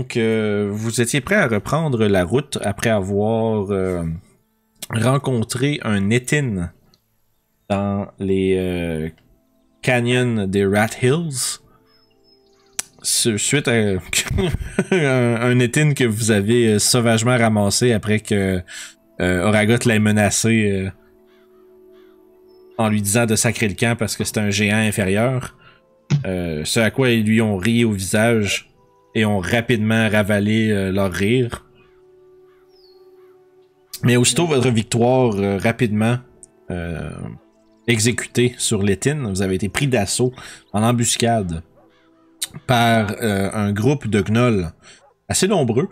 Donc, vous étiez prêt à reprendre la route après avoir rencontré un éthine dans les canyons des Rat Hills. Suite à un éthine que vous avez sauvagement ramassé après que Oragot l'ait menacé en lui disant de sacrer le camp parce que c'était un géant inférieur. Ce à quoi ils lui ont ri au visage et ont rapidement ravalé leur rire. Mais aussitôt votre victoire rapidement exécutée sur l'éthine, vous avez été pris d'assaut en embuscade par un groupe de gnolls assez nombreux.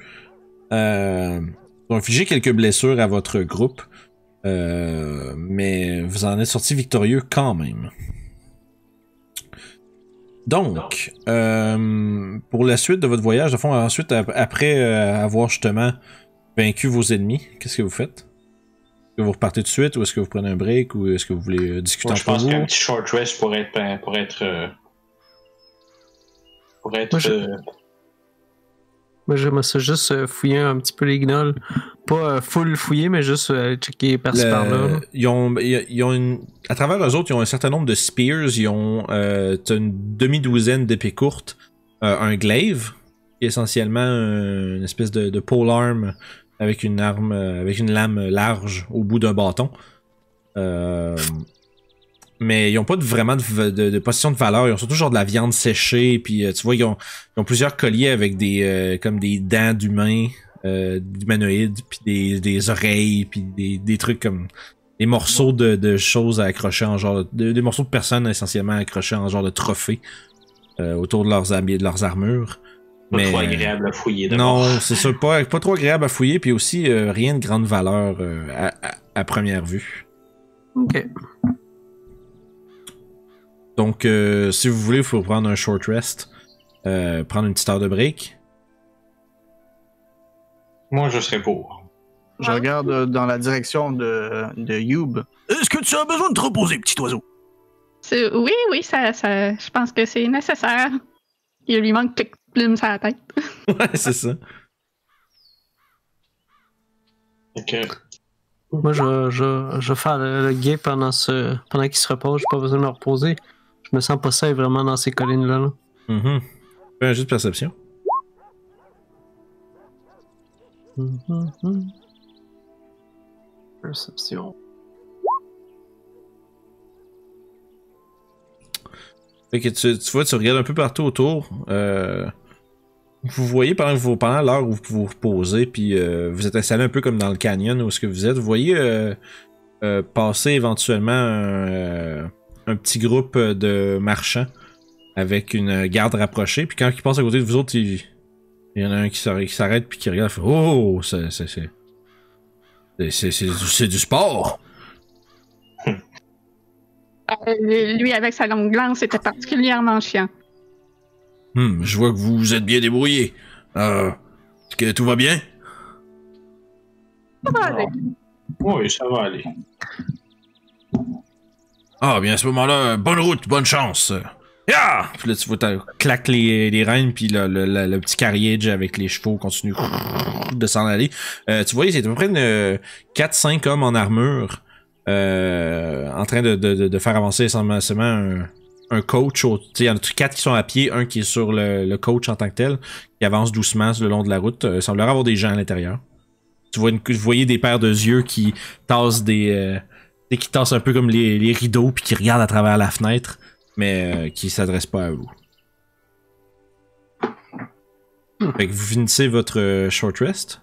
Ils ont infligé quelques blessures à votre groupe, mais vous en êtes sorti victorieux quand même. Donc, pour la suite de votre voyage, de fond, ensuite, après avoir justement vaincu vos ennemis, qu'est-ce que vous faites? Est-ce que vous repartez tout de suite ou est-ce que vous prenez un break ou est-ce que vous voulez discuter entre vous? Je pense qu'un petit short rest pourrait être Moi, j'aimerais ça juste fouiller un petit peu les gnolls. Pas full fouiller, mais juste checker par-ci par-là. Ils ont à travers eux autres, ils ont un certain nombre de spears. Ils ont une demi-douzaine d'épées courtes. Un glaive, qui est essentiellement une espèce de polearm avec une arme, avec une lame large au bout d'un bâton. Mais ils ont pas vraiment de position de valeur. Ils ont surtout genre de la viande séchée. Puis tu vois, ils ont plusieurs colliers avec des comme des dents d'humains, d'humanoïdes, puis des oreilles, puis des trucs comme des morceaux de choses à accrocher en genre des morceaux de personnes essentiellement accrochés en genre de trophées autour de leurs armures. Pas trop agréable à fouiller. Non, c'est ça, pas trop agréable à fouiller, puis aussi rien de grande valeur à première vue. Ok. Donc, si vous voulez, il faut prendre un short rest, prendre une petite heure de break. Moi, je serais pour. Je regarde dans la direction de Youb. Est-ce que tu as besoin de te reposer, petit oiseau? Oui, ça, je pense que c'est nécessaire. Il lui manque quelques plumes sur la tête. Ouais, c'est ça. Ok. Moi, je vais faire le guet pendant qu'il se repose. J'ai pas besoin de me reposer. Je me sens pas safe vraiment dans ces collines-là. Là. Mm-hmm. Fais un jeu de perception. Mm-hmm. Perception. Fait que tu vois, tu regardes un peu partout autour. Vous voyez pendant l'heure où vous vous reposez, puis vous êtes installé un peu comme dans le canyon où est-ce que vous êtes. Vous voyez passer éventuellement un petit groupe de marchands avec une garde rapprochée. Puis quand ils passent à côté de vous autres, il y en a un qui s'arrête puis qui regarde et fait oh, c'est du sport. Lui, avec sa longue lance, c'était particulièrement chiant. Je vois que vous vous êtes bien débrouillé. Est-ce que tout va bien? Ça va aller. Oui, ça va aller. Ah, bien à ce moment-là, bonne route, bonne chance. Yeah! Puis là, tu vois, claques les rênes, puis le petit carriage avec les chevaux continue de s'en aller. Tu vois, c'est à peu près 4-5 hommes en armure en train de faire avancer essentiellement un coach. Il y en a 4 qui sont à pied, un qui est sur le coach en tant que tel, qui avance doucement le long de la route. Il semblerait avoir des gens à l'intérieur. Vous voyez des paires de yeux qui tassent qui tassent un peu comme les rideaux puis qui regardent à travers la fenêtre, mais qui s'adressent pas à vous. Fait que vous finissez votre short rest.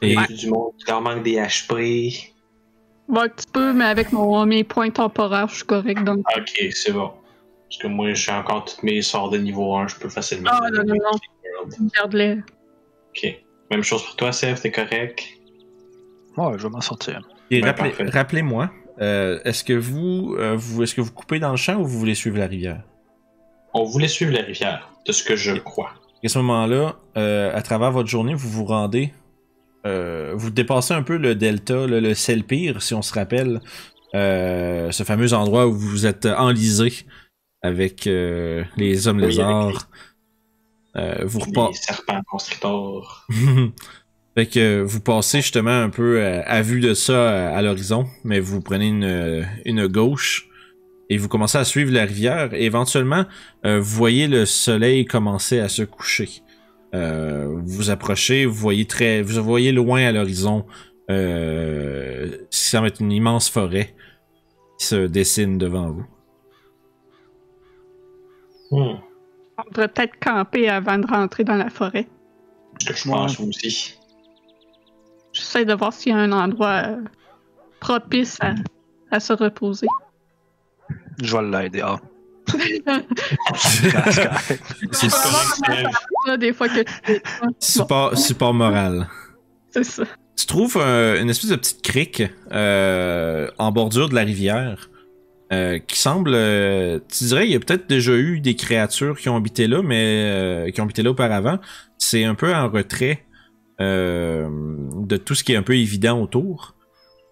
Et Du monde qui leur manque des HP. Bon, un petit peu, mais avec mes points temporaires, je suis correct. Donc... Ok, c'est bon. Parce que moi, j'ai encore tous mes sorts de niveau 1, je peux facilement... Ah, non. Garde-les. Ok. Même chose pour toi, Seth, t'es correct? Ouais, je vais m'en sortir. Et Ouais, rappelez-moi, est-ce que vous coupez dans le champ ou vous voulez suivre la rivière? On voulait suivre la rivière, de ce que je crois. À ce moment-là, à travers votre journée, vous vous rendez, vous dépassez un peu le delta, le Selpire, si on se rappelle, ce fameux endroit où vous êtes enlisé avec les hommes Oui, lézards. Vous Les serpents constrictors. Fait que vous passez justement un peu à vue de ça à l'horizon, mais vous prenez une gauche et vous commencez à suivre la rivière et éventuellement vous voyez le soleil commencer à se coucher. Vous approchez, vous voyez loin à l'horizon ce qui semble être une immense forêt qui se dessine devant vous. Hmm. On devrait peut-être camper avant de rentrer dans la forêt. Ce que je pense aussi. J'essaie de voir s'il y a un endroit propice à se reposer. Je vais l'aider. Ah. C'est Là, des fois que support moral. c'est ça. Tu trouves une espèce de petite crique en bordure de la rivière qui semble... tu dirais il y a peut-être déjà eu des créatures qui ont habité là, mais qui ont habité là auparavant. C'est un peu en retrait de tout ce qui est un peu évident autour.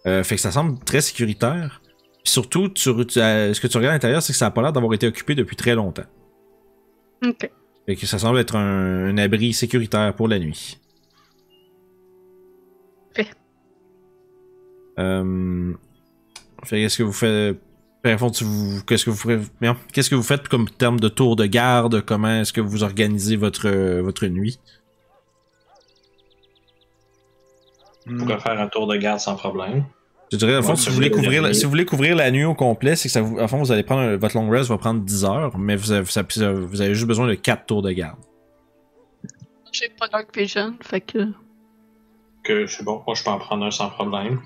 Fait que ça semble très sécuritaire. Puis surtout, ce que tu regardes à l'intérieur, c'est que ça a pas l'air d'avoir été occupé depuis très longtemps. Ok. Fait que ça semble être un abri sécuritaire pour la nuit. Fait. Fait qu'est-ce que vous faites? Qu'est-ce que vous faites comme terme de tour de garde? Comment est-ce que vous organisez votre nuit? On pourrait faire un tour de garde sans problème. Je dirais, à fond, Ouais, si vous voulez couvrir la nuit au complet, c'est que à fond, vous allez prendre votre long rest va prendre 10 heures, mais vous avez juste besoin de 4 tours de garde. J'ai pas Dark Vision, fait que. Que c'est bon, moi je peux en prendre un sans problème.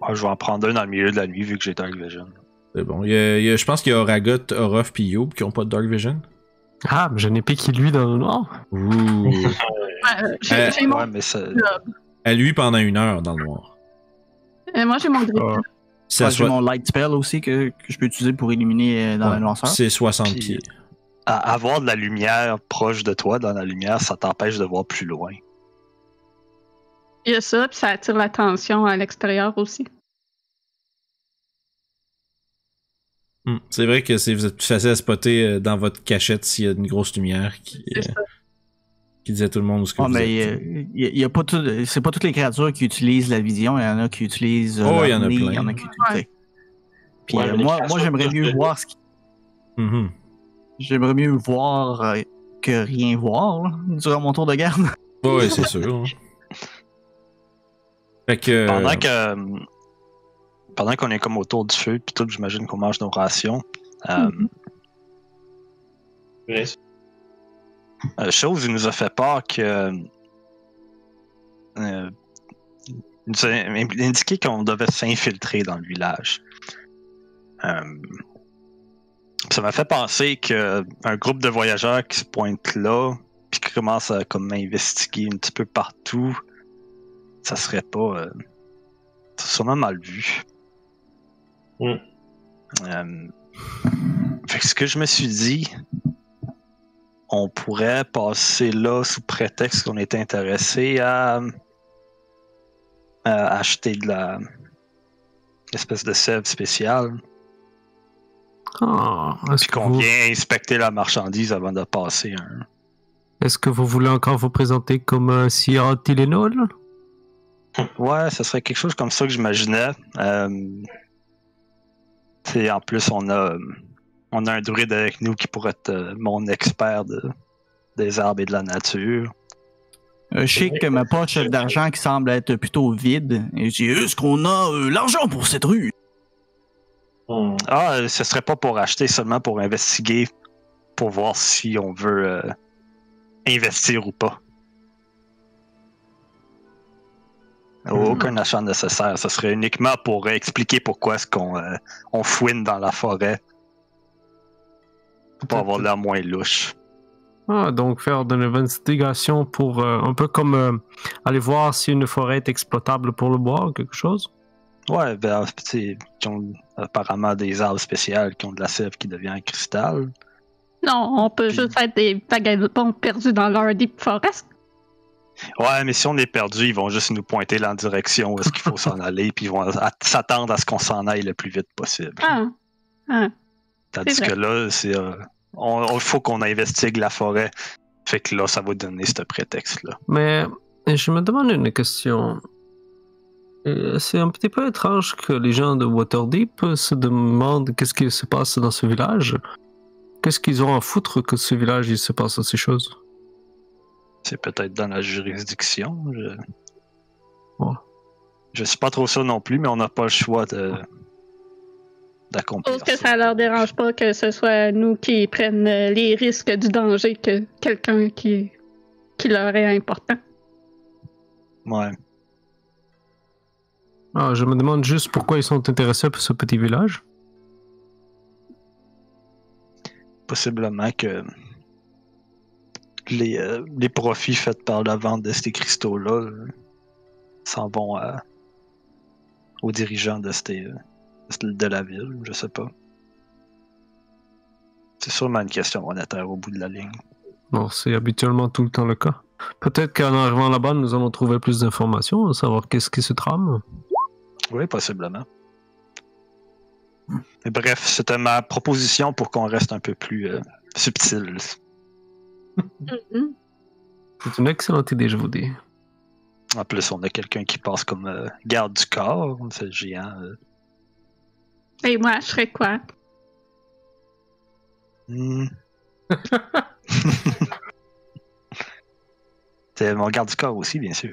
Je vais en prendre un dans le milieu de la nuit vu que j'ai Dark Vision. C'est bon. Je pense qu'il y a Oragot, Orof pis Youb qui ont pas de Dark Vision. Ah, mais je n'ai piqué lui dans le noir. Ouh. J'ai mon Ouais, mais ça... À lui pendant 1 heure dans le noir. moi, j'ai mon grip. Ça J'ai mon light spell aussi que je peux utiliser pour éliminer dans la noirceur. C'est 60 Puis, pieds. avoir de la lumière proche de toi, dans la lumière, ça t'empêche de voir plus loin. Il y a ça, puis ça attire l'attention à l'extérieur aussi. C'est vrai que vous êtes plus facile à spotter dans votre cachette s'il y a une grosse lumière qui dit à tout le monde où ce que vous êtes. Y a pas c'est pas toutes les créatures qui utilisent la vision, il y en a qui utilisent il y en a nez, plein. il y en a qui utilisent. Puis Ouais, mais les moi créatures j'aimerais mieux peuvent- voir Mhm. j'aimerais mieux voir que rien voir là, durant mon tour de garde. Ouais, c'est sûr. Fait que... Pendant qu'on est comme autour du feu, puis tout, j'imagine qu'on mange nos rations. Reste. Chose, il nous a fait part que. Il nous a indiqué qu'on devait s'infiltrer dans le village. Ça m'a fait penser qu'un groupe de voyageurs qui se pointent là, puis qui commencent à comme investiguer un petit peu partout, ça serait pas. C'est sûrement mal vu. Fait que ce que je me suis dit, on pourrait passer là sous prétexte qu'on est intéressé à acheter de la espèce de sève spéciale. Puis qu'on vient inspecter la marchandise avant de passer Est-ce que vous voulez encore vous présenter comme un Sir Tylenol? Ouais, ce serait quelque chose comme ça que j'imaginais. En plus, on a un druide avec nous qui pourrait être mon expert des arbres et de la nature. Je sais que ma poche d'argent qui semble être plutôt vide. Et je dis, est-ce qu'on a l'argent pour cette rue? Ce serait pas pour acheter, seulement pour investiguer, pour voir si on veut investir ou pas. Aucun achat nécessaire. Ce serait uniquement pour expliquer pourquoi est-ce qu'on on fouine dans la forêt. Pour avoir l'air moins louche. Donc faire de l'investigation pour un peu comme aller voir si une forêt est exploitable pour le bois ou quelque chose? Ouais, qui ont apparemment des arbres spéciaux qui ont de la sève qui devient cristal. Non, on peut juste être des vagabonds perdus dans leur deep forest. Ouais, mais si on est perdu, ils vont juste nous pointer dans la direction où est-ce qu'il faut s'en aller, puis ils vont s'attendre à ce qu'on s'en aille le plus vite possible. Tandis C'est que là, c'est il faut qu'on investigue la forêt. Fait que là, ça va donner ce prétexte-là. Mais je me demande une question. C'est un petit peu étrange que les gens de Waterdeep se demandent qu'est-ce qui se passe dans ce village. Qu'est-ce qu'ils ont à foutre que ce village il se passe ces choses? C'est peut-être dans la juridiction. Ouais. Je suis pas trop sûr non plus, mais on n'a pas le choix d'accomplir Sauf que ça leur dérange pas que ce soit nous qui prennent les risques du danger que quelqu'un qui leur est important. Ouais. Ah, je me demande juste pourquoi ils sont intéressés pour ce petit village. Possiblement que les profits faits par la vente de ces cristaux-là s'en vont aux dirigeants de la ville, je sais pas. C'est sûrement une question monétaire au bout de la ligne. Bon, c'est habituellement tout le temps le cas. Peut-être qu'en arrivant là-bas, nous allons trouver plus d'informations, savoir qu'est-ce qui se trame. Oui, possiblement. Mais bref, c'était ma proposition pour qu'on reste un peu plus subtil. Mhm. C'est une excellente idée, je vous dis. En plus, on a quelqu'un qui passe comme garde du corps, c'est le géant. Et moi, je serais quoi? C'est mon garde du corps aussi, bien sûr.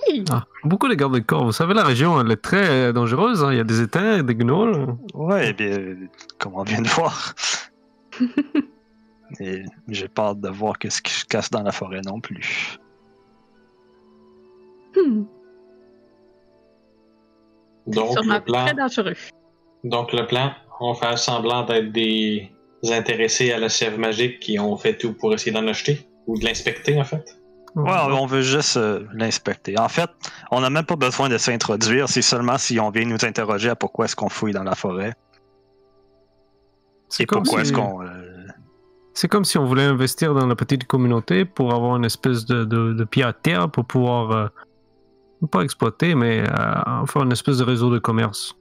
Oui! Ah, beaucoup de gardes de corps. Vous savez, la région, elle est très dangereuse. Hein. Il y a des éteints, des gnolls. Ouais, bien, comme on vient de voir. Et j'ai peur de voir ce qui se casse dans la forêt non plus. Donc Sûrement le plan, très dangereux. on fait semblant d'être des intéressés à la sève magique qui ont fait tout pour essayer d'en acheter, ou de l'inspecter en fait. Ouais, on veut juste l'inspecter. En fait, on n'a même pas besoin de s'introduire, c'est seulement si on vient nous interroger à pourquoi est-ce qu'on fouille dans la forêt. C'est Et comme pourquoi si- est-ce qu'on... C'est comme si on voulait investir dans la petite communauté pour avoir une espèce de pied à terre pour pouvoir, pas exploiter, mais faire une espèce de réseau de commerce.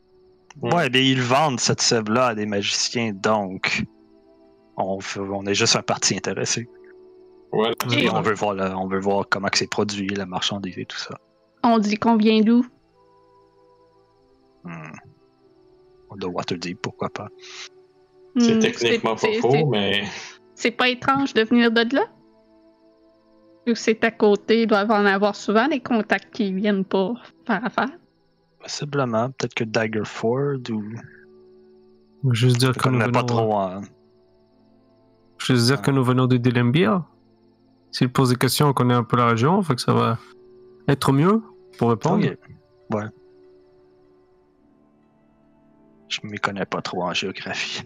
Ouais, bien ils vendent cette sève-là à des magiciens, donc on est juste un parti intéressé. Voilà. Et on veut voir comment que c'est produit, la marchandise et tout ça. On dit qu'on vient d'où? De Waterdeep, pourquoi pas. C'est techniquement pas faux, mais C'est pas étrange de venir de là? Ou c'est à côté, ils doivent en avoir souvent des contacts qui viennent pour faire affaire? Possiblement, peut-être que Daggerford ou... Je veux juste dire Je que nous connais pas venons, trop en... je veux juste dire que nous venons de Dilembir. S'il pose des questions, on connaît un peu la région, fait que ça va être mieux pour répondre. Ok. Ouais. Je m'y connais pas trop en géographie.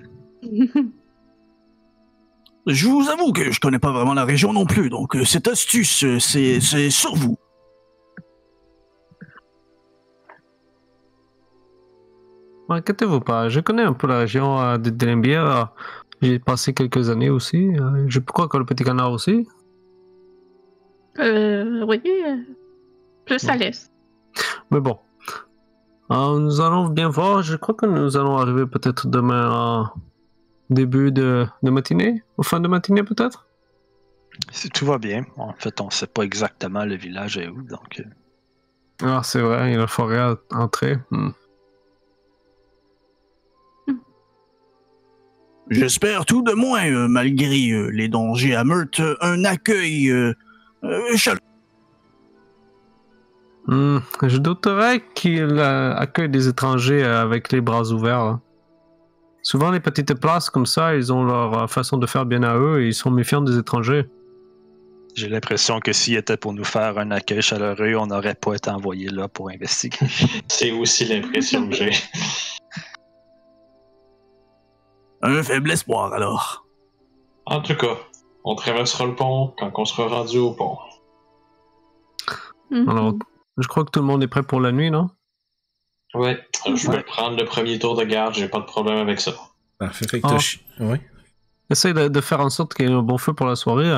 Je vous avoue que je connais pas vraiment la région non plus, donc cette astuce, c'est sur vous. Inquiétez-vous pas, je connais un peu la région de Dilembir. J'ai passé quelques années aussi. Je crois que le petit canard aussi. Oui, plus à l'est. Mais bon. Nous allons bien voir. Je crois que nous allons arriver peut-être demain en début de matinée. Ou fin de matinée peut-être. Si tout va bien, en fait, on sait pas exactement le village est où, donc... Ah, c'est vrai, il y a la forêt à entrer. J'espère tout de moins, malgré les dangers à Meurthe, un accueil chaleureux. Je douterais qu'il accueille des étrangers avec les bras ouverts. Hein. Souvent, les petites places comme ça, ils ont leur façon de faire bien à eux et ils sont méfiants des étrangers. J'ai l'impression que s'il était pour nous faire un accueil chaleureux, on n'aurait pas été envoyé là pour investiguer. c'est aussi l'impression que j'ai. Un faible espoir, alors. En tout cas, on traversera le pont quand on sera rendu au pont. Alors, je crois que tout le monde est prêt pour la nuit, non? Ouais, je vais prendre le premier tour de garde, j'ai pas de problème avec ça. Parfait, fait que ouais. Essaye de faire en sorte qu'il y ait un bon feu pour la soirée.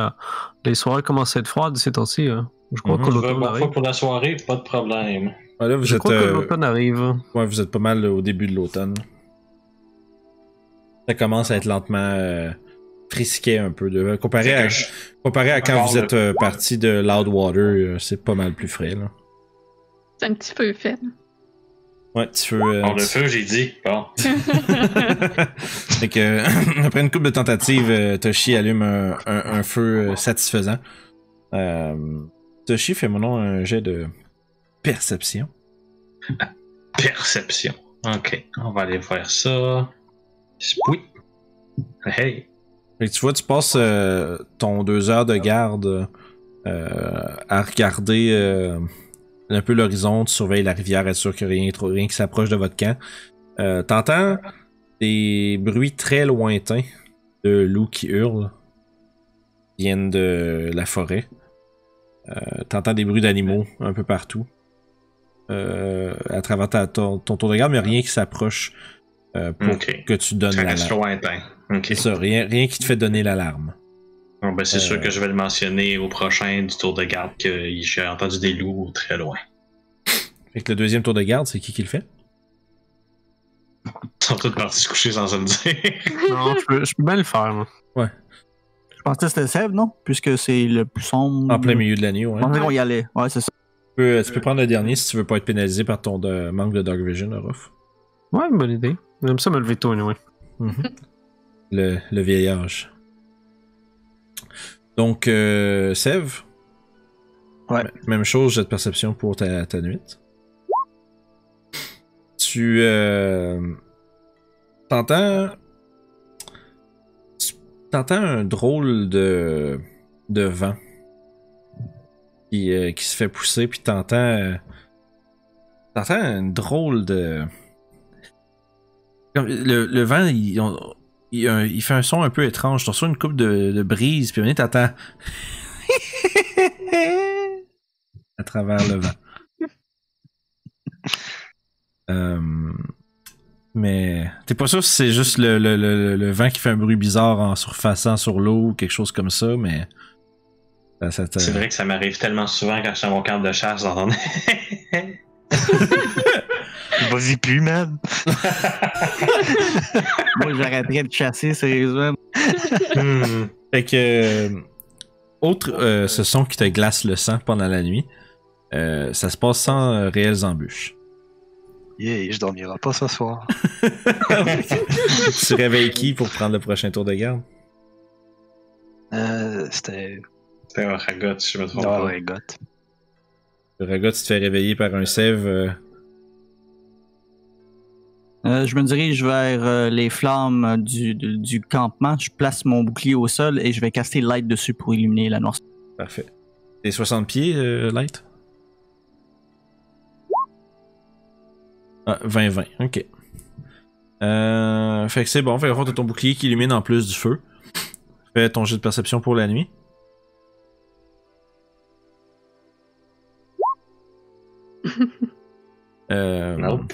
Les soirées commencent à être froides ces temps-ci. Je crois que Je veux l'automne bon arrive. fois pour la soirée, pas de problème. Ouais, là, vous Je êtes, crois que l'automne arrive. ouais, vous êtes pas mal au début de l'automne. Ça commence à être lentement frisquet un peu. Comparé à quand vous êtes parti de Loudwater, c'est pas mal plus frais. Là. C'est un petit peu faible. Ouais, petit feu. Bon, le feu, j'ai dit. Bon. Fait que, après une couple de tentatives, Toshi allume un feu satisfaisant. Toshi, fais-moi donc un jet de perception. Perception. Ok, on va aller faire ça. Oui. Hey. Fait que tu vois, tu passes ton 2 heures de garde à regarder un peu l'horizon, tu surveilles la rivière, être sûr qu'il n'y a rien qui s'approche de votre camp. T'entends des bruits très lointains de loups qui hurlent, qui viennent de la forêt. T'entends des bruits d'animaux un peu partout. À travers ton tour de garde, mais rien qui s'approche pour que tu donnes ça reste l'alarme. lointain. Ok. C'est ça, rien qui te fait donner l'alarme. Bon, ben, c'est sûr que je vais le mentionner au prochain du tour de garde que j'ai entendu des loups très loin. Fait que le deuxième tour de garde, c'est qui le fait? Ils sont tous partis se coucher sans se le dire. Non, je peux bien le faire, moi. Ouais. Je pensais que c'était Seb, non? Puisque c'est le plus sombre. En plein milieu de la nuit, ouais. Je pensais qu'on y allait. Ouais, c'est ça. Tu peux prendre le dernier si tu veux pas être pénalisé par ton manque de Dark Vision, Orof. Ouais, bonne idée. J'aime ça me lever tôt, anyway. Le vieillage. Donc, Sev. Ouais. Même chose, jet de perception pour ta nuit. Tu t'entends un drôle de vent qui se fait pousser, puis t'entends un drôle de... Comme le vent, il fait un son un peu étrange. Tu reçois une coupe de brise, puis à un moment donné, t'entends... à travers le vent. Mais t'es pas sûr si c'est juste le vent qui fait un bruit bizarre en surfaçant sur l'eau ou quelque chose comme ça, mais... C'est vrai que ça m'arrive tellement souvent quand je suis à mon camp de chasse d'entendre... Vas-y plus, man. Moi, j'arrêterais de chasser, sérieusement. Fait que... Outre ce son qui te glace le sang pendant la nuit, ça se passe sans réelles embûches. Yeah, je dormirai pas ce soir. Tu réveilles qui pour prendre le prochain tour de garde? C'était... C'était un ragot, si je me trompe Ah pas. ouais, goth. Le ragot, tu te fais réveiller par un sève. Je me dirige vers les flammes du campement. Je place mon bouclier au sol et je vais caster Light dessus pour illuminer la noirceur. Parfait. T'es 60 pieds, Light? Ah, 20-20, ok. Fait que c'est bon, fait que t'as ton bouclier qui illumine en plus du feu. Fais ton jet de perception pour la nuit. Nope.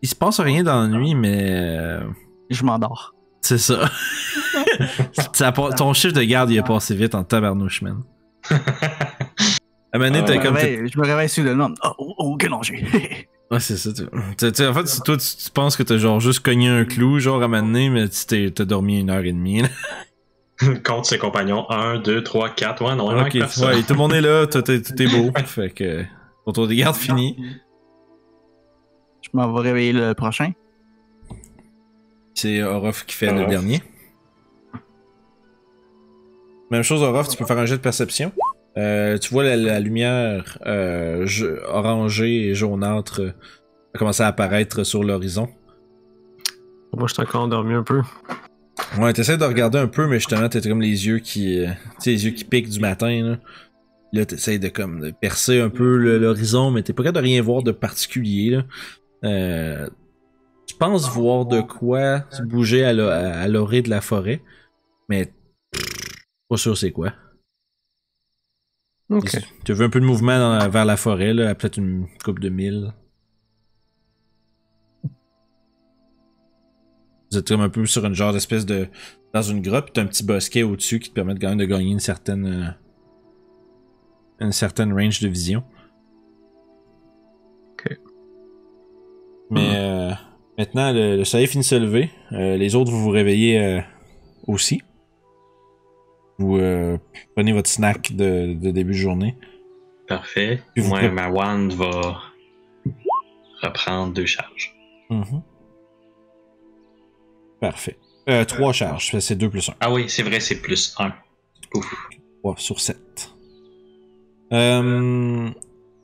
Il se passe rien dans la nuit, mais... Je m'endors. C'est ça. Ton chiffre de garde, il a passé vite en tabarnouche, man. À un moment donné, t'as comme... Je me réveille sur le nom. Oh, aucun danger. Ouais, c'est ça. En fait, toi, tu penses que t'as genre juste cogné un clou, genre à un moment donné, mais t'as dormi 1h30. Compte ses compagnons. 1, 2, 3, 4. Ouais, non, Ok, ouais, tout le monde est là, tout est beau. Fait que ton tour de garde fini. Je m'en vais réveiller le prochain. C'est Orof qui fait le dernier. Même chose, Orof, tu peux faire un jet de perception. Tu vois la lumière orangée et jaunâtre commencer à apparaître sur l'horizon. Moi, je suis encore endormi un peu. Ouais, t'essaies de regarder un peu, mais justement, t'as comme les yeux qui... tu sais, les yeux qui piquent du matin, là. Là, t'essaies de percer un peu l'horizon, mais t'es pas capable de rien voir de particulier, là. Tu penses voir de quoi se bouger à l'orée de la forêt, mais pas sûr c'est quoi. Ok. Tu veux un peu de mouvement vers la forêt, là, à peut-être une couple de milles. Vous êtes comme un peu sur une genre d'espèce de... Dans une grotte, pis t'as un petit bosquet au-dessus qui te permet quand même de gagner une certaine range de vision. Ok. Mais Maintenant, le soleil finit de se lever. Les autres, vous vous réveillez aussi. Vous prenez votre snack de début de journée. Parfait. Puis vous Moi, pré- ma wand va reprendre 2 charges. Mhm. Parfait. 3 charges, c'est 2 plus 1. Ah oui, c'est vrai, c'est plus 1. Ouf. 3 sur 7.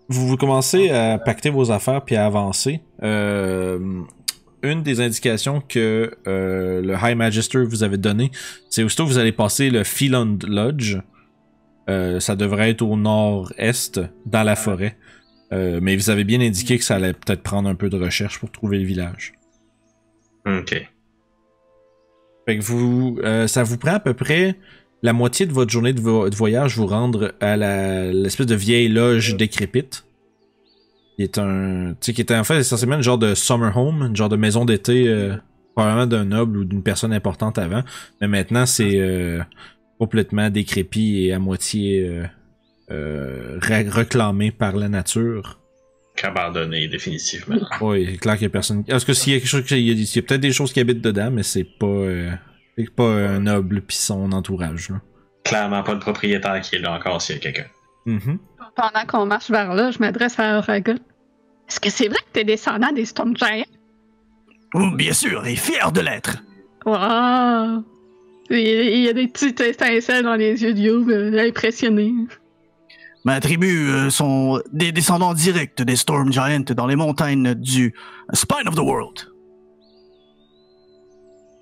Vous commencez à pacter vos affaires puis à avancer. Une des indications que le High Magister vous avait donné, c'est aussitôt que vous allez passer le Pheland Lodge. Ça devrait être au nord-est, dans la forêt. Mais vous avez bien indiqué que ça allait peut-être prendre un peu de recherche pour trouver le village. Ok. Fait que ça vous prend à peu près la moitié de votre journée de voyage vous rendre à l'espèce de vieille loge décrépite. Qui était qui était en fait essentiellement une genre de summer home, une genre de maison d'été, probablement d'un noble ou d'une personne importante avant. Mais maintenant, c'est complètement décrépit et à moitié réclamé par la nature. Abandonné, définitivement. Oui, c'est clair qu'il y a personne. Est-ce que s'il y a quelque chose, il y a peut-être des choses qui habitent dedans, mais c'est pas un noble pis son entourage. Là. Clairement pas le propriétaire qui est là encore s'il y a quelqu'un. Mm-hmm. Pendant qu'on marche vers là, je m'adresse à Auragon. Est-ce que c'est vrai que t'es descendant des Storm Giants? Oh, bien sûr, et fier de l'être. Wow! Il y a des petites étincelles dans les yeux de Youb, impressionné. Ma tribu sont des descendants directs des Storm Giants dans les montagnes du Spine of the World.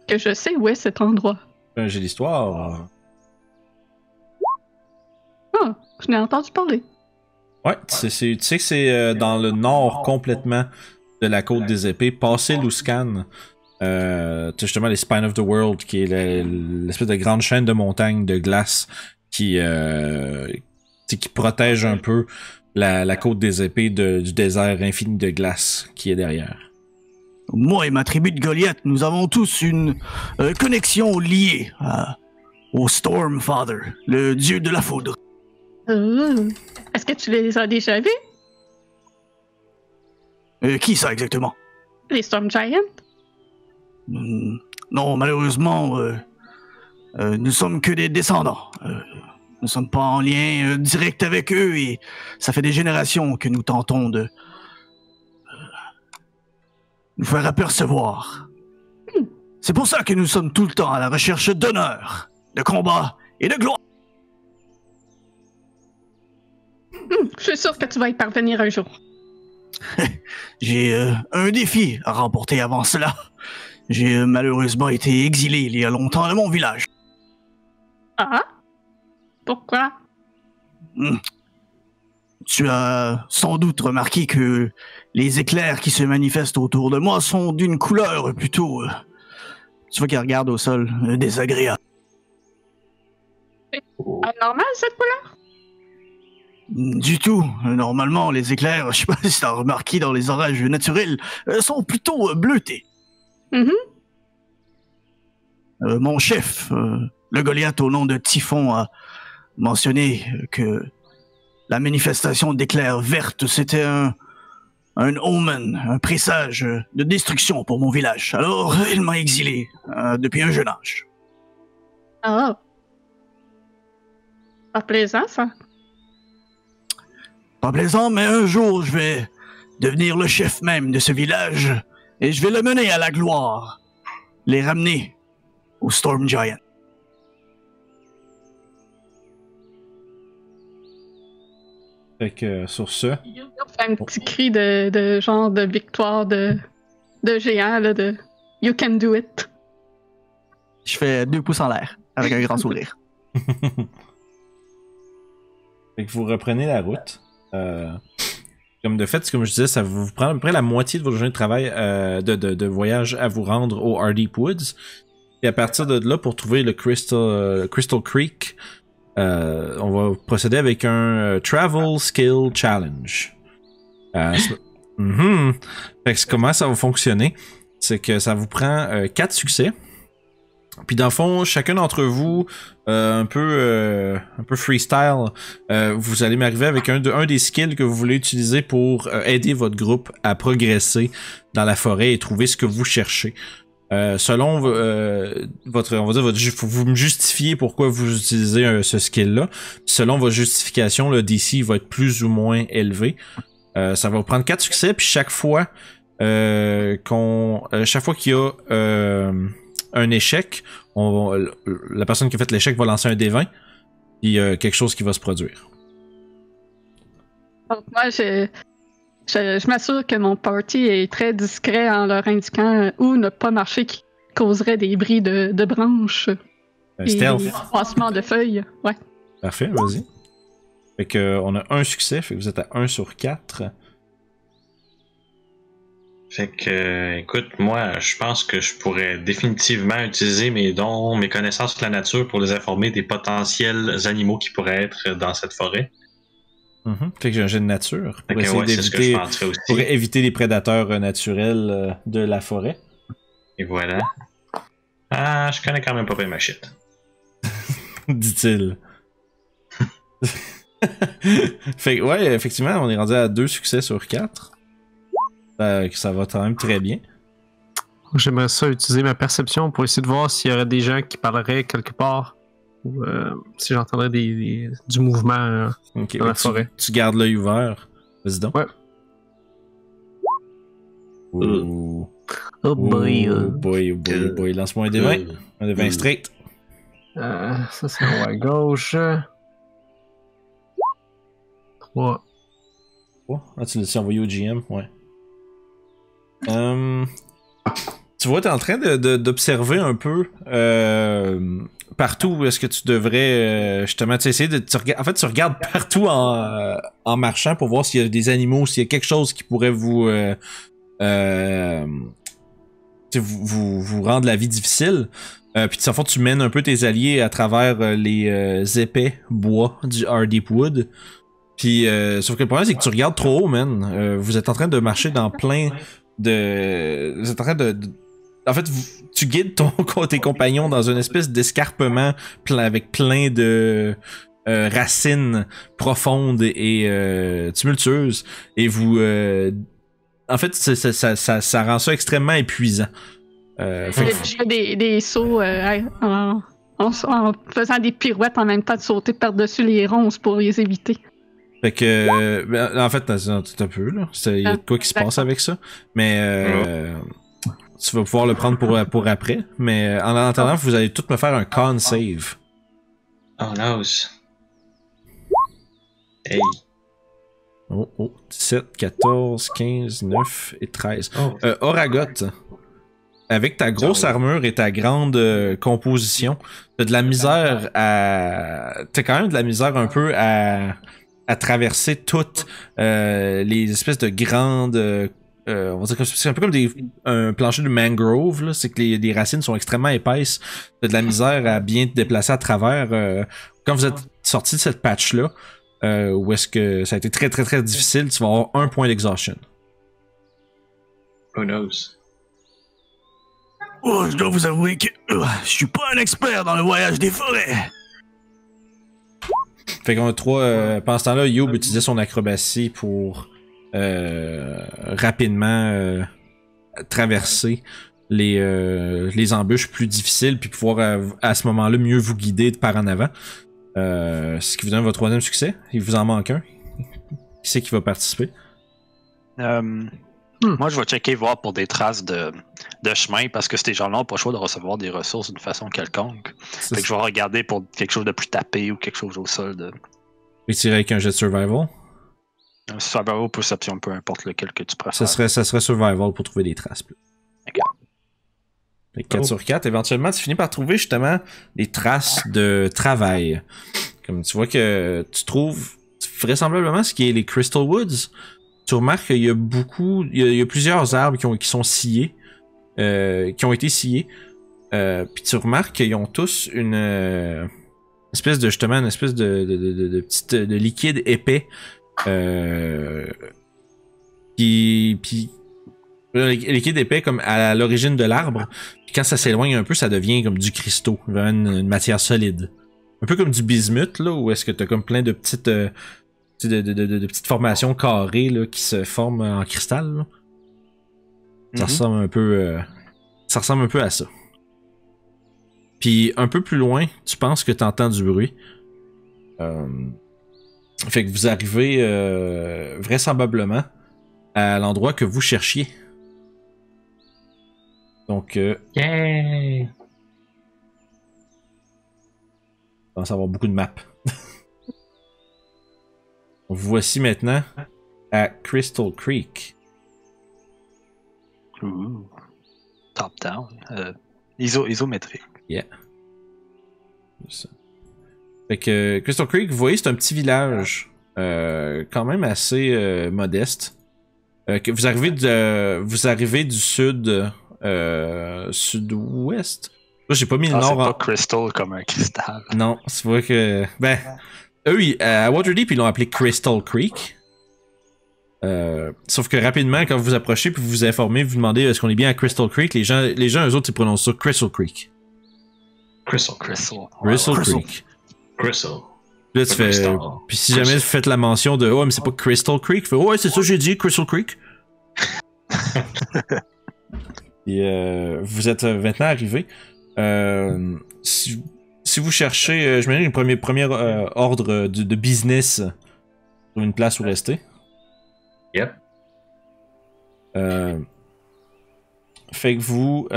Que je sais où est cet endroit. J'ai l'histoire. Ah, je n'ai entendu parler. Ouais, tu sais que c'est dans le nord complètement de la côte des épées, passé Luskan. Justement les Spine of the World, qui est l'espèce de grande chaîne de montagnes de glace qui protège un peu la côte des épées du désert infini de glace qui est derrière. Moi et ma tribu de Goliath, nous avons tous une connexion liée au Storm Father, le dieu de la foudre. Est-ce que tu les as déjà vus? Qui ça exactement? Les Storm Giants? Non, malheureusement, nous sommes que des descendants. Nous sommes pas en lien direct avec eux et ça fait des générations que nous tentons de nous faire apercevoir. C'est pour ça que nous sommes tout le temps à la recherche d'honneur, de combat et de gloire. Je suis sûr que tu vas y parvenir un jour. J'ai un défi à remporter avant cela. J'ai malheureusement été exilé il y a longtemps de mon village. Ah? Pourquoi? Tu as sans doute remarqué que les éclairs qui se manifestent autour de moi sont d'une couleur plutôt... tu vois qu'elle regarde au sol, désagréable. Anormal, cette couleur? Du tout. Normalement, les éclairs, je sais pas si t'as remarqué dans les orages naturels, sont plutôt bleutés. Mon chef, le Goliath au nom de Typhon, a mentionné que la manifestation d'éclairs vertes, c'était un omen, un présage de destruction pour mon village. Alors, il m'a exilé depuis un jeune âge. Ah. Pas plaisant, ça. Pas plaisant, mais un jour, je vais devenir le chef même de ce village et je vais le mener à la gloire. Les ramener au Storm Giant. Fait que sur ce... Il fait un petit cri de genre de victoire de géant, là, de « You can do it ». Je fais 2 pouces en l'air avec un grand sourire. Fait que vous reprenez la route. Comme de fait, comme je disais, ça vous prend à peu près la moitié de votre journée de travail de voyage à vous rendre au Hardeep Woods. Et à partir de là, pour trouver le Crystal Creek, on va procéder avec un Travel Skill Challenge. Fait que comment ça va fonctionner? C'est que ça vous prend 4 succès. Puis dans le fond, chacun d'entre vous, un peu freestyle, vous allez m'arriver avec un des skills que vous voulez utiliser pour aider votre groupe à progresser dans la forêt et trouver ce que vous cherchez. Selon vous me justifiez pourquoi vous utilisez ce skill-là. Selon votre justification, le DC va être plus ou moins élevé. Ça va vous prendre 4 succès, puis chaque fois qu'il y a un échec, la personne qui a fait l'échec va lancer un D20, puis quelque chose qui va se produire. Donc moi, je m'assure que mon party est très discret en leur indiquant où ne pas marcher qui causerait des bris de branches et Stealth. des passements de feuilles. Ouais. Parfait, vas-y. Fait que on a un succès, fait que vous êtes à 1 sur 4. Fait que, écoute, moi, je pense que je pourrais définitivement utiliser mes dons, mes connaissances de la nature pour les informer des potentiels animaux qui pourraient être dans cette forêt. Fait que j'ai un jet de nature pour Fait que, essayer c'est ce que je penserais aussi. pour éviter les prédateurs naturels de la forêt. Et voilà. Ah, je connais quand même pas bien ma shit. Dit-il. Fait que, ouais, effectivement, on est rendu à 2 succès sur 4. Ça va quand même très bien. J'aimerais ça utiliser ma perception pour essayer de voir s'il y aurait des gens qui parleraient quelque part. Ou si j'entendrais du mouvement dans la forêt. Tu gardes l'œil ouvert. Vas-y donc. Ouais. Oh. Oh boy. Oh boy. Lance-moi un D20. Un D20 straight. Ça, c'est en haut à gauche. 3. Oh. Ah, tu l'as envoyé au GM, ouais. Tu vois, t'es en train d'observer un peu partout où est-ce que tu devrais justement essayer de... En fait, tu regardes partout en marchant pour voir s'il y a des animaux, s'il y a quelque chose qui pourrait vous rendre la vie difficile. Puis en fait, tu mènes un peu tes alliés à travers les épais bois du Hardywood. Puis sauf que le problème, c'est que tu regardes trop haut, man. Vous êtes en train de marcher dans plein de... Vous êtes en train de... En fait, tu guides tes compagnons dans une espèce d'escarpement avec plein de racines profondes et tumultueuses. Et vous... en fait, ça rend ça extrêmement épuisant. Je fais des sauts en faisant des pirouettes en même temps de sauter par-dessus les ronces pour les éviter. Fait que... en fait, tout un peu, là. Il y a de quoi qui se passe avec ça. Mais... tu vas pouvoir le prendre pour après. Mais en attendant, vous allez tous me faire un con save. Oh no. Hey. Oh, 17, 14, 15, 9 et 13. Oragot, avec ta grosse armure et ta grande composition, t'as de la misère à... T'as quand même de la misère un peu à traverser toutes les espèces de grandes... on va dire que c'est un peu comme un plancher de mangrove, là. C'est que les racines sont extrêmement épaisses. T'as de la misère à bien te déplacer à travers. Quand vous êtes sorti de cette patch-là, où est-ce que ça a été très très très difficile, tu vas avoir 1 point d'exhaustion. Who knows? Oh, je dois vous avouer que je suis pas un expert dans le voyage des forêts. Fait qu'on a 3... pendant ce temps-là, Youb utilisait son acrobatie pour rapidement traverser les embûches plus difficiles puis pouvoir à ce moment-là mieux vous guider de par en avant. Ce qui vous donne votre 3e succès. Il vous en manque un. Qui c'est qui va participer? Moi, je vais checker voir pour des traces de chemin parce que ces gens-là n'ont pas le choix de recevoir des ressources d'une façon quelconque. Fait que je vais regarder pour quelque chose de plus tapé ou quelque chose au sol. Et tirer avec un jet de survival? Survival ou perception, peu importe lequel que tu préfères. Ça serait survival pour trouver des traces. Ok. 4 sur 4, éventuellement, tu finis par trouver justement des traces de travail. Comme tu vois que tu trouves vraisemblablement ce qui est les Crystal Woods. Tu remarques qu'il y a il y a plusieurs arbres qui sont sciés, qui ont été sciés. Puis tu remarques qu'ils ont tous une espèce de liquide épais. Puis liquide épais comme à l'origine de l'arbre. Puis quand ça s'éloigne un peu, ça devient comme du cristaux, vraiment une matière solide. Un peu comme du bismuth, là, où est-ce que t'as comme plein de petites, de petites formations carrées là, qui se forment en cristal. Là. Ça ressemble un peu, ça ressemble un peu à ça. Puis un peu plus loin, tu penses que t'entends du bruit. Fait que vous arrivez vraisemblablement à l'endroit que vous cherchiez. Donc, Yeah! on va avoir beaucoup de maps. Voici maintenant à Crystal Creek. Ouh. Top down. Isométrique. Yeah. Ça. Fait que Crystal Creek, vous voyez, c'est un petit village quand même assez modeste. Que vous arrivez du sud sud-ouest. Là, j'ai pas mis le nord c'est en... pas crystal comme un cristal. Non, c'est vrai que... Ben, eux, à Waterdeep, ils l'ont appelé Crystal Creek. Sauf que rapidement, quand vous vous approchez puis vous vous informez, vous demandez est-ce qu'on est bien à Crystal Creek, les gens eux autres, ils prononcent ça Crystal Creek. Crystal. Crystal Crystal. Creek. Crystal. Là, tu fais... Crystal. Puis si jamais vous faites la mention de « Oh, mais c'est pas Crystal Creek », tu fais « Ouais, c'est ça j'ai dit, Crystal Creek ». Et vous êtes maintenant arrivé. Si vous cherchez, je me dis, une première ordre de business sur une place où rester. Yep. Fait que vous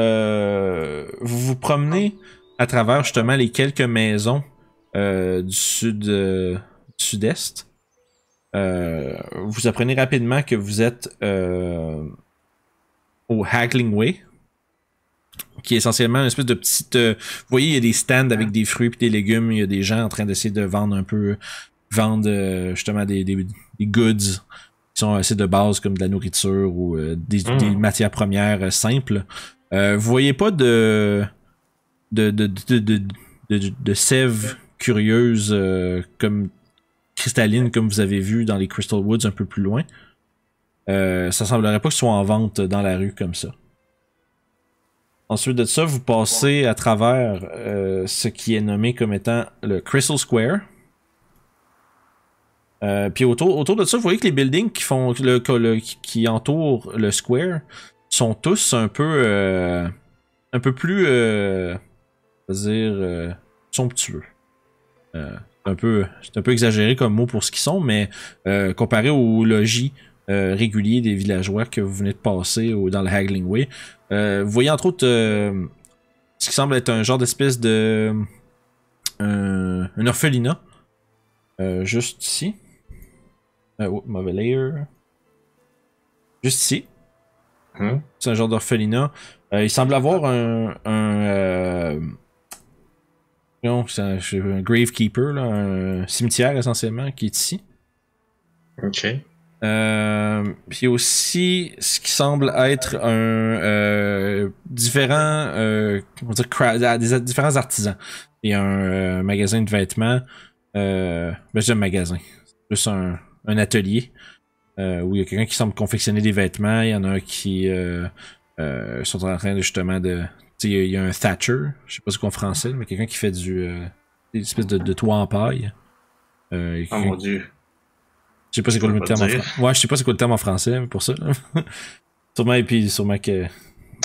vous promenez à travers justement les quelques maisons du sud-est. Vous apprenez rapidement que vous êtes au Haggling Way, qui est essentiellement une espèce de petite... vous voyez, il y a des stands avec des fruits et des légumes, il y a des gens en train d'essayer de vendre justement des goods qui sont assez de base comme de la nourriture ou des matières premières simples. Vous voyez pas de sève curieuse comme cristalline comme vous avez vu dans les Crystal Woods un peu plus loin. Ça semblerait pas que ce soit en vente dans la rue comme ça. Ensuite de ça, vous passez à travers ce qui est nommé comme étant le Crystal Square. Puis autour de ça, vous voyez que les buildings qui font qui entourent le square sont tous un peu plus somptueux. C'est un peu exagéré comme mot pour ce qu'ils sont, mais comparé aux logis réguliers des villageois que vous venez de passer dans le Haggling Way, vous voyez entre autres ce qui semble être un genre d'espèce de un orphelinat juste ici. Mauvais layer. Juste ici. C'est un genre d'orphelinat. Il semble avoir c'est un gravekeeper, là, un cimetière essentiellement qui est ici. Ok. Puis aussi ce qui semble être un différents artisans. Il y a un magasin de vêtements. Je dis un magasin. C'est plus un atelier où il y a quelqu'un qui semble confectionner des vêtements. Il y en a un qui sont en train de justement de... Il y a un thatcher, je sais pas ce qu'on fait en français, mais quelqu'un qui fait une espèce de toit en paille. Oh mon dieu. Je sais pas c'est quoi le terme en français. Ouais, je sais pas c'est quoi le terme en français pour ça. Sûrement, et puis sûrement que...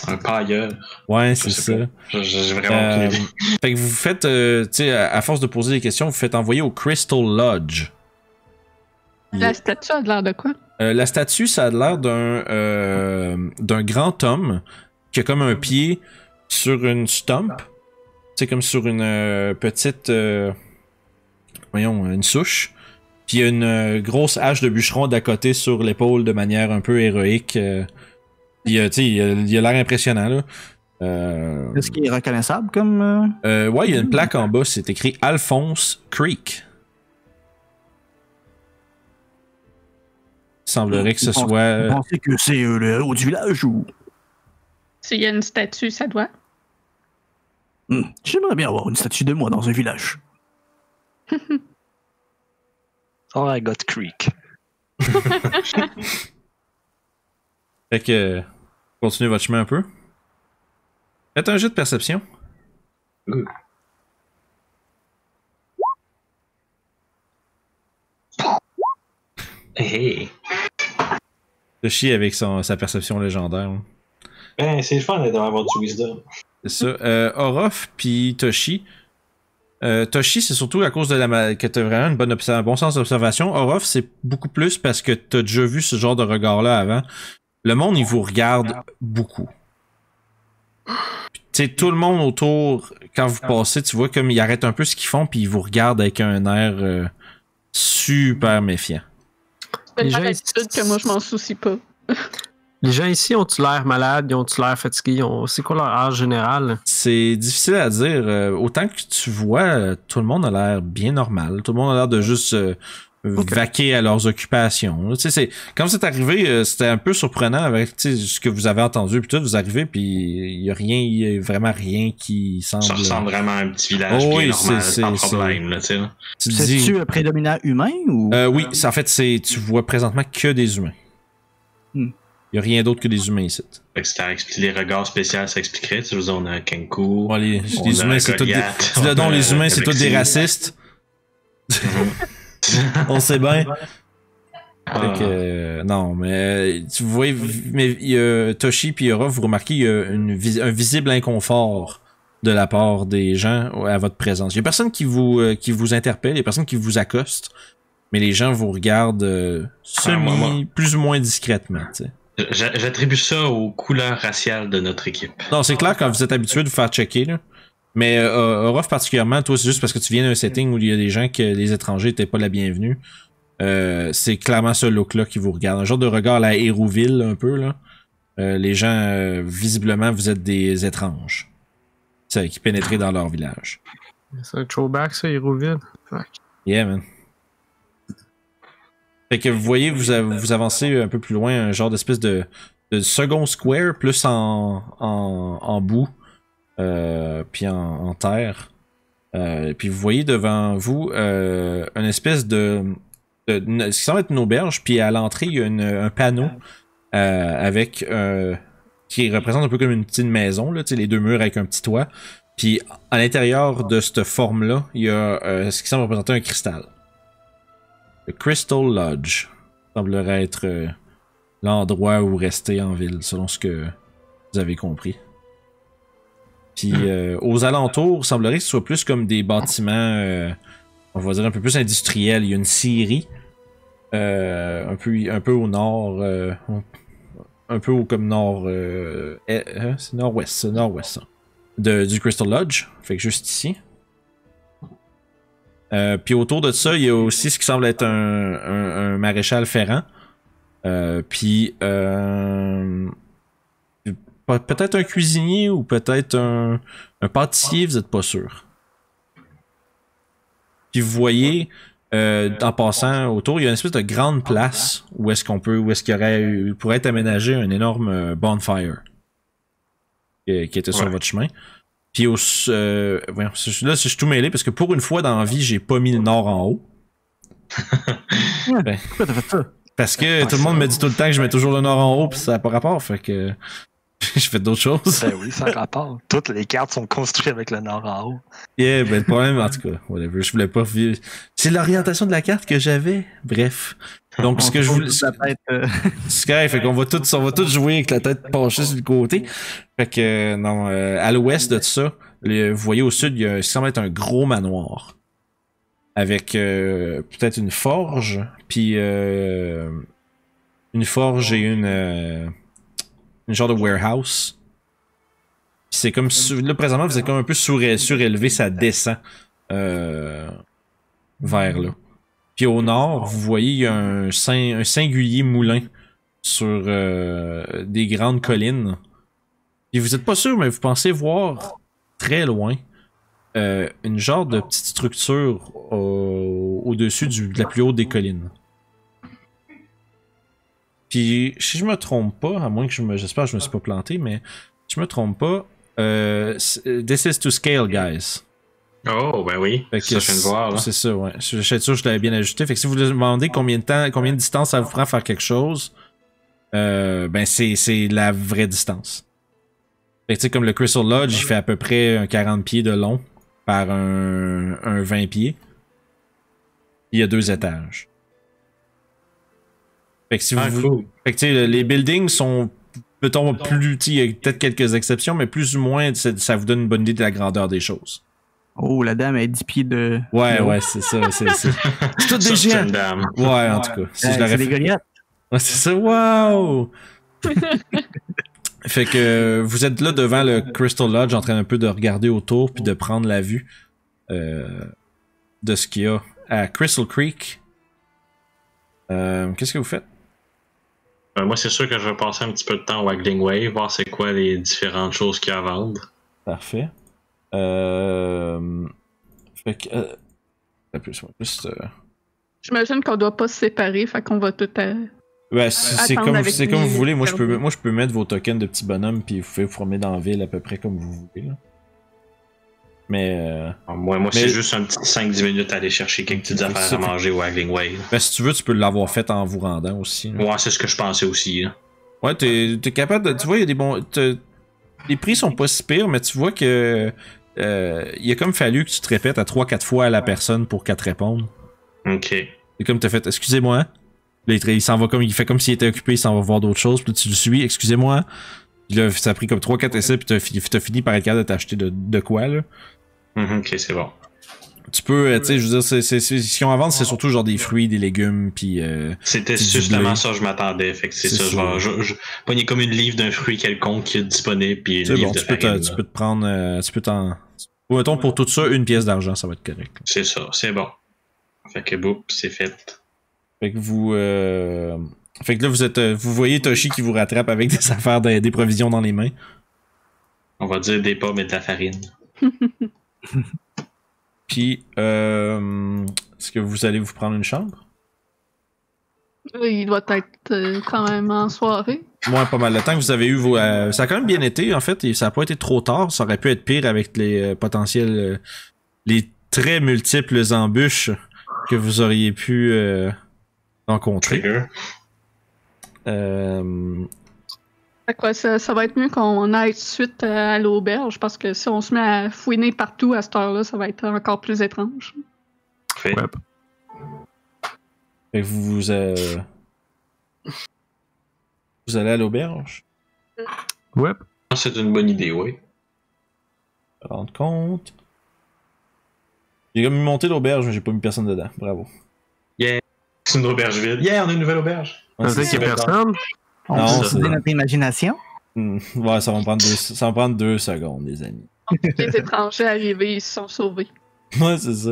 Un pailleur. Ouais, c'est ça. J'ai vraiment aucune idée. Fait que vous faites, tu sais, à force de poser des questions, vous faites envoyer au Crystal Lodge. La statue a l'air de quoi? La statue, ça a l'air d'un grand homme qui a comme un pied sur une stump. C'est comme sur une petite... une souche. Puis il y a une grosse hache de bûcheron d'à côté sur l'épaule de manière un peu héroïque. Il a l'air impressionnant, là. Est-ce qu'il est reconnaissable comme... Ouais, il y a une plaque en bas, c'est écrit Alphonse Creek. Il semblerait que ce soit... Vous pensez que c'est le héros du village ou... S'il y a une statue, ça doit. J'aimerais bien avoir une statue de moi dans un village. Oh, I got Creek. Fait que Continuez votre chemin un peu. Faites un jeu de perception. Hey. Toshi avec sa perception légendaire. Hein. Ben, c'est le fun d'avoir du wisdom. C'est ça. Orof puis Toshi. Toshi, c'est surtout à cause de que t'as vraiment un bon sens d'observation. Orof, c'est beaucoup plus parce que t'as déjà vu ce genre de regard-là avant. Le monde, il vous regarde beaucoup. Tu sais, tout le monde autour, quand vous passez, tu vois comme ils arrêtent un peu ce qu'ils font, puis ils vous regardent avec un air super méfiant. C'est Les gens, l'habitude que moi, je m'en soucie pas. Les gens ici ont-ils l'air malades? Ils ont-ils l'air fatigués? C'est quoi leur âge général? C'est difficile à dire. Autant que tu vois, tout le monde a l'air bien normal. Tout le monde a l'air de juste vaquer à leurs occupations. Tu sais, quand vous êtes arrivé, c'était un peu surprenant avec ce que vous avez entendu. Puis tout, vous arrivez, puis il y a vraiment rien qui semble. Ça ressemble vraiment à un petit village bien normal, sans problème. Là, tu sais. C'est-tu un prédominant humain ou? Oui, en fait, tu vois présentement que des humains. Il n'y a rien d'autre que des humains ici. Fait que si les regards spéciaux, ça expliquerait. Tu veux dire, on a Kenku. Bon, les humains, c'est tous les humains, c'est tous des racistes. On sait bien. Fait que, non, mais tu vois, mais Toshi et Yora, vous remarquez, il y a un visible inconfort de la part des gens à votre présence. Il y a personne qui vous interpelle, il y a personne qui vous accoste, mais les gens vous regardent plus ou moins discrètement, tu sais. J'attribue ça aux couleurs raciales de notre équipe. Non, c'est clair quand vous êtes habitué de vous faire checker, là. Mais Orof particulièrement, toi, c'est juste parce que tu viens d'un setting où il y a des gens que les étrangers n'étaient pas la bienvenue. C'est clairement ce look-là qui vous regarde. Un genre de regard à la Hérouville, un peu, là. Les gens, visiblement, vous êtes des étranges. C'est qui pénétraient dans leur village. C'est un throwback, ça, Hérouville. Yeah, man. Fait que vous voyez, vous avancez un peu plus loin, un genre d'espèce de second square, plus en boue, puis en terre. Puis vous voyez devant vous une espèce de ce qui semble être une auberge, puis à l'entrée, il y a un panneau avec qui représente un peu comme une petite maison, là, les deux murs avec un petit toit. Puis à l'intérieur de cette forme-là, il y a ce qui semble représenter un cristal. Le Crystal Lodge semblerait être l'endroit où rester en ville, selon ce que vous avez compris. Puis aux alentours, il semblerait que ce soit plus comme des bâtiments, on va dire un peu plus industriels. Il y a une scierie, un peu au nord, un peu comme nord, c'est nord-ouest, du Crystal Lodge. Fait que juste ici. Puis autour de ça, il y a aussi ce qui semble être un maréchal ferrant. Puis peut-être un cuisinier ou peut-être un pâtissier, vous n'êtes pas sûr. Puis vous voyez, en passant autour, il y a une espèce de grande place où est-ce qu'il pourrait être aménagé un énorme bonfire qui était sur votre chemin. Puis là, je suis tout mêlé parce que pour une fois dans la vie, j'ai pas mis le nord en haut. Ben, Pourquoi t'as fait ça? parce que tout le monde me dit tout le temps que je mets toujours le nord en haut, puis ça n'a pas rapport, fait que je fais d'autres choses. Ben oui, ça rapport. Toutes les cartes sont construites avec le nord en haut. Yeah, ben le problème, en tout cas, whatever, je voulais pas vivre. C'est l'orientation de la carte que j'avais. Bref. Donc, ce que je voulais. C'est correct, fait qu'on va tous jouer avec la tête penchée sur le côté. Fait que, non, à l'ouest de tout ça, vous voyez au sud, il semble être un gros manoir. Avec peut-être une forge, puis une forge et une genre de warehouse. Puis c'est comme là présentement vous êtes comme un peu surélevé, ça descend vers là. Puis au nord, vous voyez il y a un singulier moulin sur des grandes collines. Puis vous êtes pas sûr, mais vous pensez voir très loin une genre de petite structure au-dessus de la plus haute des collines. Puis, si je me trompe pas, à moins que j'espère que je me suis pas planté, mais si je me trompe pas, this is to scale, guys. Oh, ben oui. Fait ça, je viens de voir, là. C'est ça, ouais. Je suis sûr que je l'avais bien ajusté. Fait que si vous vous demandez combien de distance ça vous prend à faire quelque chose, ben c'est la vraie distance. Fait que tu sais, comme le Crystal Lodge, il fait à peu près un 40 pieds de long par un 20 pieds. Il y a 2 étages. Fait que si vous... Cool. Fait que tu sais, les buildings sont... Peut-on plus... Il y a peut-être quelques exceptions, mais plus ou moins, ça vous donne une bonne idée de la grandeur des choses. Oh, la dame a 10 pieds de... Ouais, c'est ça. C'est tout des Ça, c'est géants. une dame. Ouais, en tout cas. Si je l'aurais c'est des fait... Goliaths. Ouais, c'est ça, wow! Fait que vous êtes là devant le Crystal Lodge en train un peu de regarder autour puis de prendre la vue de ce qu'il y a à Crystal Creek. Qu'est-ce que vous faites? Moi, c'est sûr que je vais passer un petit peu de temps au Waggling Way, voir c'est quoi les différentes choses qu'il y a à vendre. Parfait. Fait que... J'imagine qu'on doit pas se séparer, fait qu'on va tout à... Ouais, c'est Attendre comme, avec c'est comme lui, vous voulez. Moi, je regarder. peux mettre vos tokens de petits bonhommes puis vous pouvez vous promener dans la ville à peu près comme vous voulez. Là. Mais... Moi, c'est juste un petit 5-10 minutes à aller chercher quelques petites affaires à manger au Waggling Way. Là. Ben, si tu veux, tu peux l'avoir fait en vous rendant aussi. Là. Ouais, c'est ce que je pensais aussi. Là. Ouais, t'es capable de... Tu vois, il y a des bons... Les prix sont pas si pires, mais tu vois que... il a comme fallu que tu te répètes à 3-4 fois à la personne pour qu'elle te réponde. Ok. C'est comme t'as fait, excusez-moi. Là, il s'en va comme, il fait comme s'il était occupé, il s'en va voir d'autres choses, puis là, tu le suis, excusez-moi. Puis là, ça a pris comme 3-4 essais, puis t'as fini par être capable de t'acheter de quoi, là. Ok, c'est bon. Tu peux, tu sais, je veux dire, ce qu'ils ont à vendre, c'est surtout genre des fruits, des légumes, puis... C'était c'est du justement blé. ça que je m'attendais. Fait que c'est ça. ça. Je pognais comme une livre d'un fruit quelconque qui est disponible, puis une C'est livre bon, de tu peux farine. te prendre... tu peux t'en... Ou mettons, pour tout ça, 1 pièce d'argent, ça va être correct. C'est ça, c'est bon. Fait que boum, c'est fait. Fait que vous... Fait que là, vous voyez Toshi qui vous rattrape avec des affaires, des provisions dans les mains. On va dire des pommes et de la farine. Puis, est-ce que vous allez vous prendre une chambre? Il doit être quand même en soirée. Moi, pas mal. Le temps que vous avez eu vos... ça a quand même bien été, en fait, et ça n'a pas été trop tard. Ça aurait pu être pire avec les potentiels... les très multiples embûches que vous auriez pu rencontrer. Trigger. Fait que ouais, ça va être mieux qu'on aille tout de suite à l'auberge, parce que si on se met à fouiner partout à cette heure-là, ça va être encore plus étrange. Fait. Ouais. Fait que vous allez à l'auberge. Ouais. C'est une bonne idée, oui. Rendre compte. J'ai comme monté l'auberge, mais j'ai pas mis personne dedans. Bravo. C'est une auberge vide. Yeah, on a une nouvelle auberge. Ouais, Peut-être c'est qu'il y a ça. personne. On Non, peut c'est- utiliser notre imagination. Ouais, ça va me prendre 2 secondes, les amis. Les étrangers arrivés, ils se sont sauvés. Ouais, c'est ça.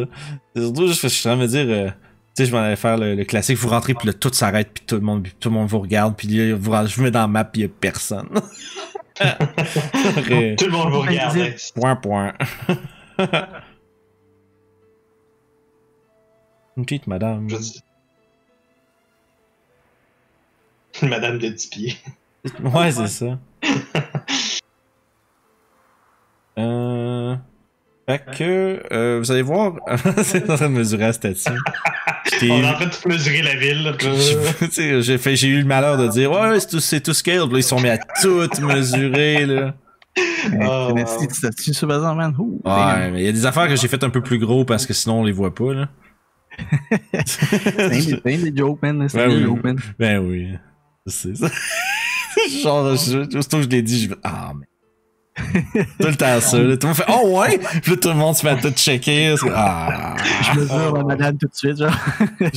C'est surtout juste parce que je suis en train de me dire, tu sais, je m'en allais faire le classique, vous rentrez, puis là, tout s'arrête, puis tout le monde vous regarde, puis là, je vous mets dans la map, puis il y a personne. Après, Tout le monde vous regarde. hein. point. Une petite madame. Je dis- Une madame de 10 pieds. Ouais, c'est ça. Fait que, vous allez voir, c'est en train de mesurer la statue. On est en train de tout mesurer la ville. Là. Tu sais, j'ai eu le malheur de dire, ouais, c'est tout scale. Puis là, ils sont mis à tout mesurer, là. Oh, Mais si tu statue sur bazar, man. Ouh, Ouais, mais il y a des affaires que j'ai faites un peu plus gros parce que sinon on les voit pas, là. c'est des jokes, man. C'est Ouais, des oui. jokes, man. Ben oui. C'est ça. Genre, aussitôt que je l'ai dit, je vais, ah, mais. Tout le temps ça, là. Tout le monde fait, oh ouais! Puis là, tout le monde se met à tout checker. Ah. Je mesure la madame tout de suite, genre.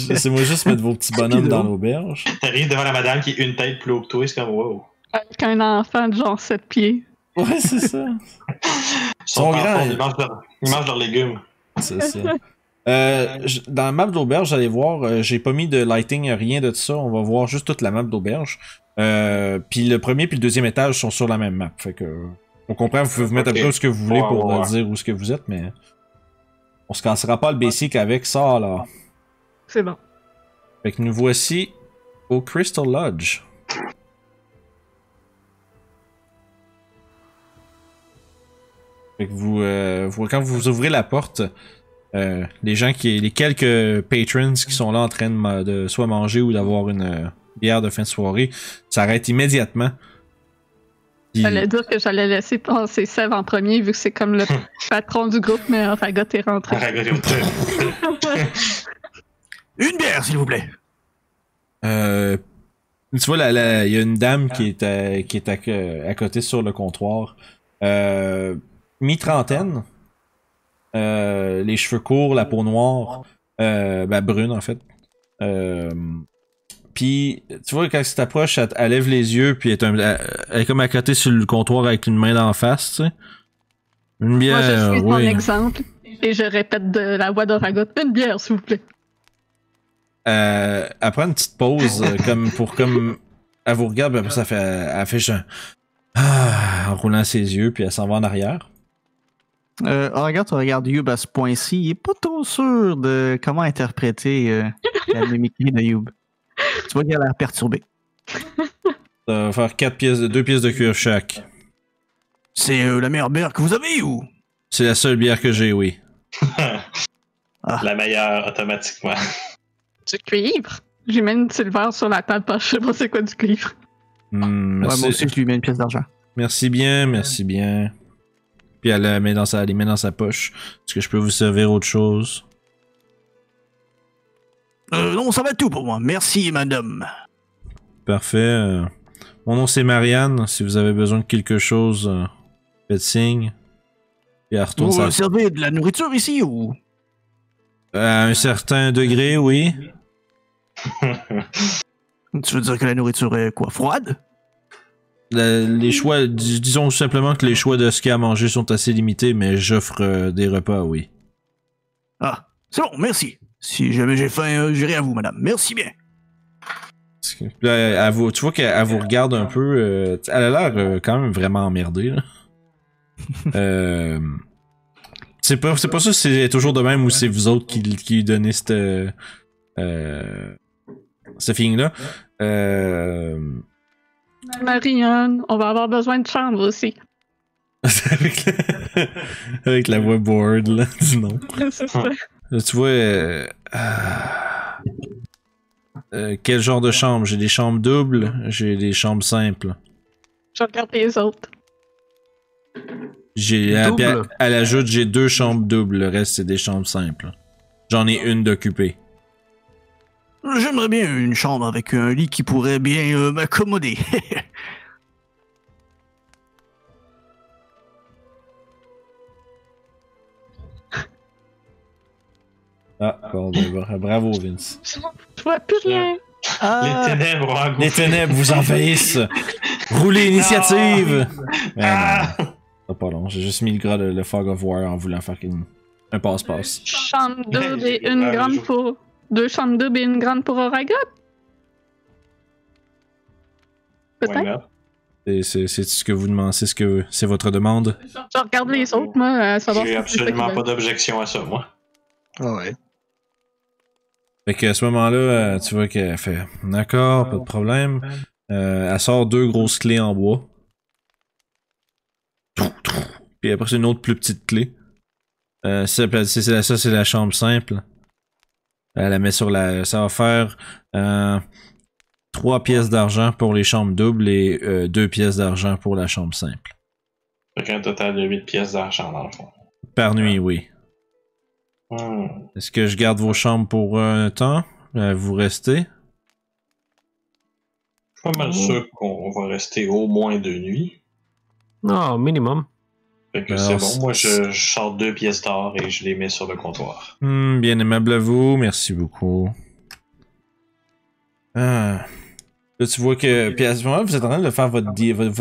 Laissez-moi juste mettre vos petits bonhommes dans l'auberge. T'arrives devant la madame qui est une tête plus haut que toi, c'est comme wow. Avec un enfant de genre 7 pieds. Ouais, c'est ça. Ils sont grands. Ils mangent leurs légumes. C'est ça. Dans la map d'auberge, vous allez voir, j'ai pas mis de lighting, rien de ça. On va voir juste toute la map d'auberge. Puis le premier puis le deuxième étage sont sur la même map. Fait que on comprend, vous pouvez vous mettre Ok. un peu ce que vous voulez Ouais, pour ouais. dire où ce que vous êtes, mais on se cassera pas le basic avec ça là. C'est bon. Fait que nous voici au Crystal Lodge. Fait que quand vous ouvrez la porte, les quelques patrons qui sont là en train de soit manger ou d'avoir une bière de fin de soirée, s'arrête immédiatement. Puis- J'allais dire que j'allais laisser passer Sève en premier, vu que c'est comme le patron du groupe, mais Ragot est rentré. Une bière, s'il vous plaît. Tu vois, il y a une dame qui est à côté sur le comptoir. Mi-trentaine. Les cheveux courts, la peau noire. Brune, en fait. Puis, tu vois, quand tu t'approches, elle lève les yeux, puis elle est comme à côté sur le comptoir avec une main d'en face, tu sais. Une bière, Moi, je suis ton oui. exemple, et je répète de la voix de Ragot. Une bière, s'il vous plaît. Elle prend une petite pause, comme elle vous regarde, puis après ça elle fait genre, en roulant ses yeux, puis elle s'en va en arrière. Regarde, tu regardes Youb à ce point-ci, il est pas trop sûr de comment interpréter la mimicry de Youb. Tu vois qu'il a l'air perturbé. Ça va faire 2 pièces de cuivre chaque. C'est la meilleure bière que vous avez ou? C'est la seule bière que j'ai, oui. La meilleure, automatiquement. Du cuivre? J'ai mis une silver sur la table parce que je sais pas c'est quoi du cuivre. Merci. Ouais, moi aussi, je lui mets une pièce d'argent. Merci bien, merci bien. Puis elle les met dans sa poche. Est-ce que je peux vous servir autre chose? Non, ça va être tout pour moi. Merci, madame. Parfait. Mon nom c'est Marianne. Si vous avez besoin de quelque chose, faites signe. Puis elle retourne Vous servez de la nourriture ici ou? À un certain degré, oui. Tu veux dire que la nourriture est quoi, froide? Les choix, disons simplement que les choix de ce qu'il y a à manger sont assez limités, mais j'offre des repas, oui. Ah, c'est bon, merci. Si jamais j'ai faim, j'irai à vous, madame. Merci bien. Là, tu vois qu'elle vous regarde un peu. Elle a l'air quand même vraiment emmerdée. Là. C'est pas sûr si c'est toujours de même ou c'est vous autres qui lui donnez ce feeling-là. Marianne, on va avoir besoin de chambre aussi. avec la voix bored, là, du nom. C'est ça. Là, tu vois, quel genre de chambre? J'ai des chambres doubles, j'ai des chambres simples. Je regarde les autres. Elle ajoute, j'ai 2 chambres doubles, le reste c'est des chambres simples. J'en ai une d'occupée. J'aimerais bien une chambre avec un lit qui pourrait bien m'accommoder. Ah, bravo Vince. Je vois plus rien. Les ténèbres ont engouffré. Les ténèbres vous envahissent. Roulez l'initiative. C'est pas long, j'ai juste mis le Fog of War en voulant faire un passe-passe. Chambre double et une grande pour... 2 chambres doubles et une grande pour Oraga? Peut-être? C'est ce que vous demandez, c'est votre demande? Je regarde les autres, moi, à savoir J'ai si c'est ça qu'ils absolument veulent. pas d'objection à ça, moi. Ah ouais. Fait qu'à ce moment-là, tu vois qu'elle fait d'accord, pas de problème. Elle sort 2 grosses clés en bois. Puis après, c'est une autre plus petite clé. Ça, c'est la chambre simple. Elle la met sur la. Ça va faire 3 pièces d'argent pour les chambres doubles et 2 pièces d'argent pour la chambre simple. Fait qu'un total de 8 pièces d'argent dans le fond. Par nuit, oui. Est-ce que je garde vos chambres pour un temps? Vous restez? Je suis pas mal sûr qu'on va rester au moins 2 nuits. Non, minimum. Fait que Alors, c'est bon. Moi, je sors 2 pièces d'or et je les mets sur le comptoir. Bien aimable à vous, merci beaucoup. Là, tu vois que. Puis à ce moment, vous êtes en train de faire votre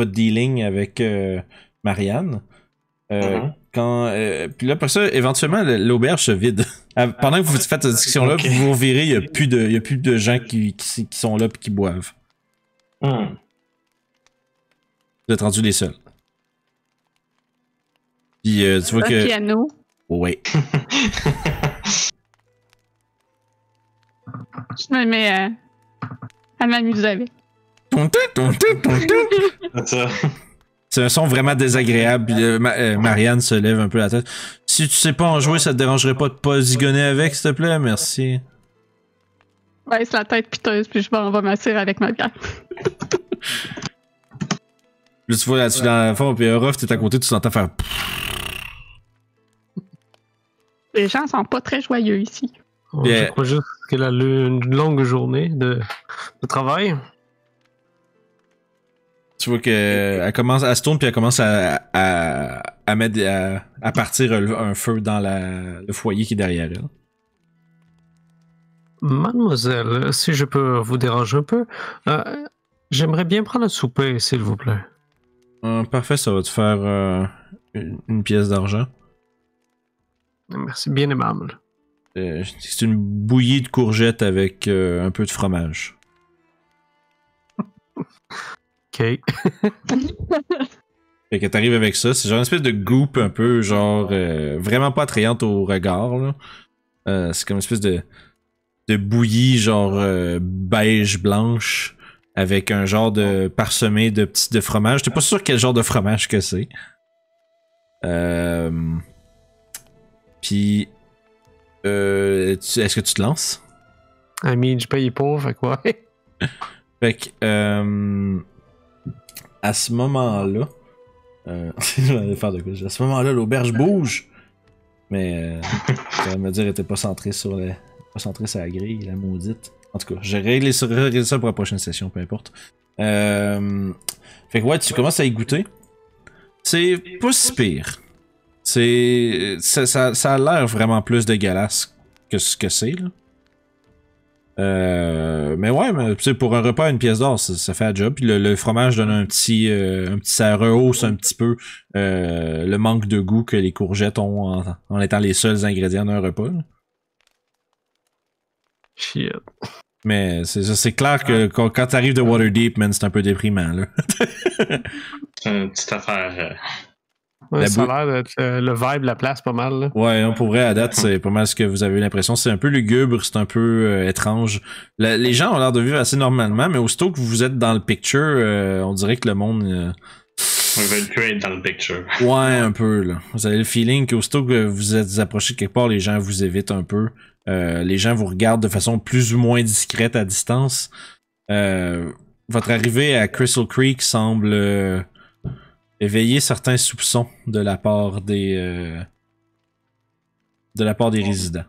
dealing avec Marianne. Puis là, après ça, éventuellement, l'auberge se vide. Pendant que vous faites cette discussion-là, Okay. vous vous revirez, il y a plus de gens qui sont là et qui boivent. Vous êtes rendus les seuls. Puis tu vois Un que. piano. Ouais. Je me mets à m'amuser avec. C'est ça. C'est un son vraiment désagréable. Puis, Marianne se lève un peu la tête. Si tu sais pas en jouer, ça te dérangerait pas de pas zigonner avec, s'il te plaît? Merci. baisse la tête piteuse, puis je m'en vais m'asseoir avec ma bière. Là, tu vois là-dessus dans la fond, puis Orof, t'es à côté, tu t'entends faire. Les gens sont pas très joyeux ici. Je crois juste qu'elle a eu une longue journée de travail. Tu vois qu'elle commence, elle se tourne puis elle commence à mettre à partir un feu dans le foyer qui est derrière elle. Mademoiselle, si je peux vous déranger un peu, j'aimerais bien prendre un souper, s'il vous plaît. Parfait, ça va te faire une pièce d'argent. Merci, bien aimable. C'est une bouillie de courgettes avec un peu de fromage. Ok. Fait que t'arrives avec ça, c'est genre une espèce de goop un peu genre vraiment pas attrayante au regard là. C'est comme une espèce de bouillie genre beige blanche avec un genre de parsemé de fromage. T'es pas sûr quel genre de fromage que c'est. Puis est-ce que tu te lances? Je paye pas, fait quoi? Fait que à ce moment-là, je vais faire de quoi? À ce moment-là, l'auberge bouge, mais tu vas me dire, elle était pas centrée sur la grille, la maudite. En tout cas, j'ai réglé ça pour la prochaine session, peu importe. Fait que ouais, tu commences à y goûter. C'est pas si pire. Ça a l'air vraiment plus dégueulasse que ce que c'est, là. Mais ouais, mais pour un repas à une pièce d'or, ça fait la job. Puis le fromage donne ça rehausse un petit peu le manque de goût que les courgettes ont en étant les seuls ingrédients d'un repas. Là. Shit. Mais c'est clair que quand t'arrives de Waterdeep, man, c'est un peu déprimant, là. C'est une petite affaire. Ouais, ça a l'air d'être le vibe, la place, pas mal. Là. Ouais, non, pour vrai, à date, c'est pas mal ce que vous avez l'impression. C'est un peu lugubre, c'est un peu étrange. Les gens ont l'air de vivre assez normalement, mais aussitôt que vous êtes dans le picture, on dirait que le monde... On veut plus être dans le picture. Ouais, un peu, là. Vous avez le feeling qu'aussitôt que vous êtes approché de quelque part, les gens vous évitent un peu. Les gens vous regardent de façon plus ou moins discrète à distance. Votre arrivée à Crystal Creek semble... éveiller certains soupçons de la part des résidents.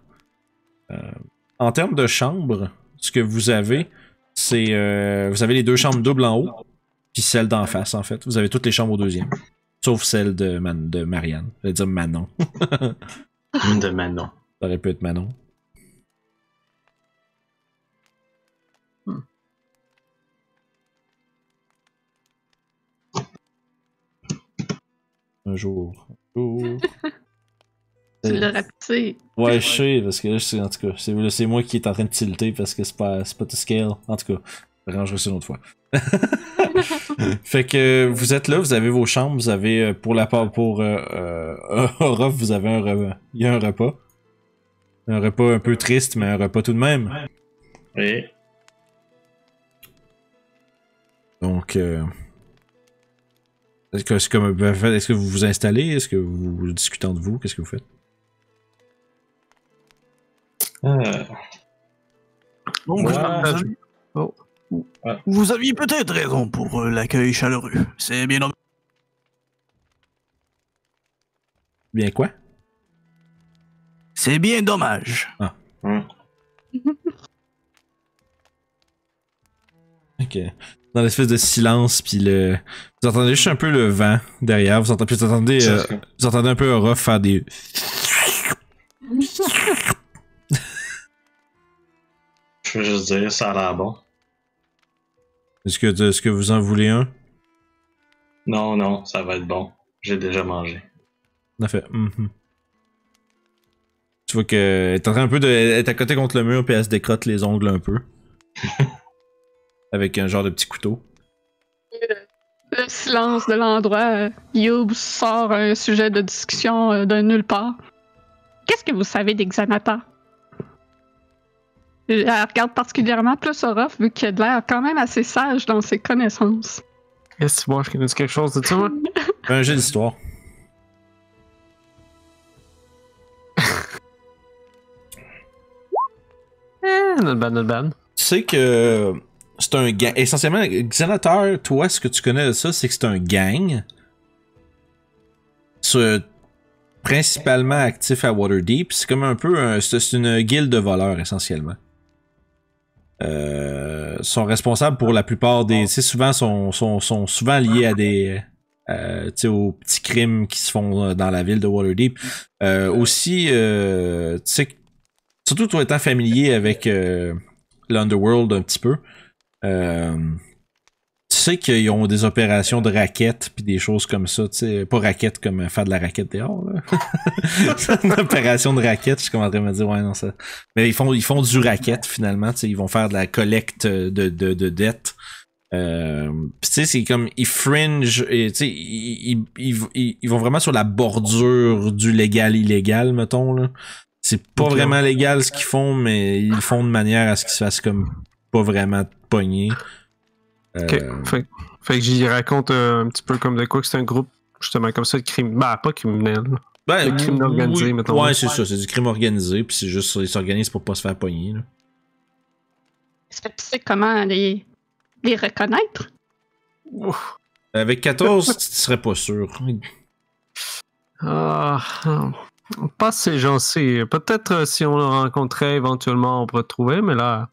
En termes de chambres, ce que vous avez, c'est vous avez les 2 chambres doubles en haut, puis celle d'en face en fait. Vous avez toutes les chambres au deuxième, sauf celle de Marianne. Je vais dire Manon. De Manon. Ça aurait pu être Manon. Un jour. Tu l'as rapetissé. Ouais, je sais, parce que là, en tout cas, c'est moi qui est en train de tilter parce que c'est pas to scale. En tout cas, je rangerai ça une autre fois. Fait que vous êtes là, vous avez vos chambres, vous avez pour Orof, vous avez un repas. Il y a un repas. Un repas un peu triste, mais un repas tout de même. Oui. Donc, est-ce que vous vous installez? Est-ce que vous discutez entre vous? Qu'est-ce que vous faites? Donc, Ouais. vous aviez peut-être raison pour l'accueil chaleureux. C'est bien normal. Bien quoi? C'est bien dommage. Ok. Dans l'espèce de silence, puis vous entendez juste un peu le vent derrière, vous entendez un peu Orof faire des... Je veux juste dire, ça a l'air bon. Est-ce que vous en voulez un? Non, ça va être bon. J'ai déjà mangé. En fait, Tu vois qu'elle est en train un peu elle est à côté contre le mur, puis elle se décrotte les ongles un peu. Avec un genre de petit couteau. Le silence de l'endroit, Youb sort un sujet de discussion de nulle part. Qu'est-ce que vous savez d'Exanata? Elle regarde particulièrement plus Orof, vu qu'il a de l'air quand même assez sage dans ses connaissances. Est-ce que tu vois, je connais quelque chose de ça, moi? Un jeu d'histoire. Not bad. sais que c'est un gang. Essentiellement, Xenator, toi, ce que tu connais de ça, c'est que c'est un gang. Principalement actif à Waterdeep. C'est comme un peu c'est une guilde de voleurs, essentiellement. Sont responsables pour la plupart des. Tu sais, souvent sont souvent liés à des. Tu sais, aux petits crimes qui se font dans la ville de Waterdeep. Aussi, tu sais, surtout toi étant familier avec l'Underworld un petit peu, tu sais qu'ils ont des opérations de raquettes puis des choses comme ça, tu sais, pas raquettes comme faire de la raquette dehors, là. C'est une opération de raquette, je suis comme en train de me dire, ouais, non, ça. Mais ils font du raquette, finalement, tu sais, ils vont faire de la collecte de dettes. Pis tu sais, c'est comme, ils fringe, tu sais, ils vont vraiment sur la bordure du légal-illégal, mettons, là. C'est pas vraiment légal ce qu'ils font, mais ils le font de manière à ce qu'ils se fassent comme pas vraiment pogner. Ok. Fait que j'y raconte un petit peu comme de quoi que c'est un groupe, justement, comme ça, de crime. Bah, pas criminel. Ben, Le crime organisé, oui, mettons. Ouais, c'est ça, c'est du crime organisé, puis c'est juste, ils s'organisent pour pas se faire pogner, là. Est-ce que tu sais comment les reconnaître? Ouf. Avec 14, tu serais pas sûr. Pas ces gens-ci. Peut-être si on le rencontrait éventuellement, on pourrait trouver, mais là.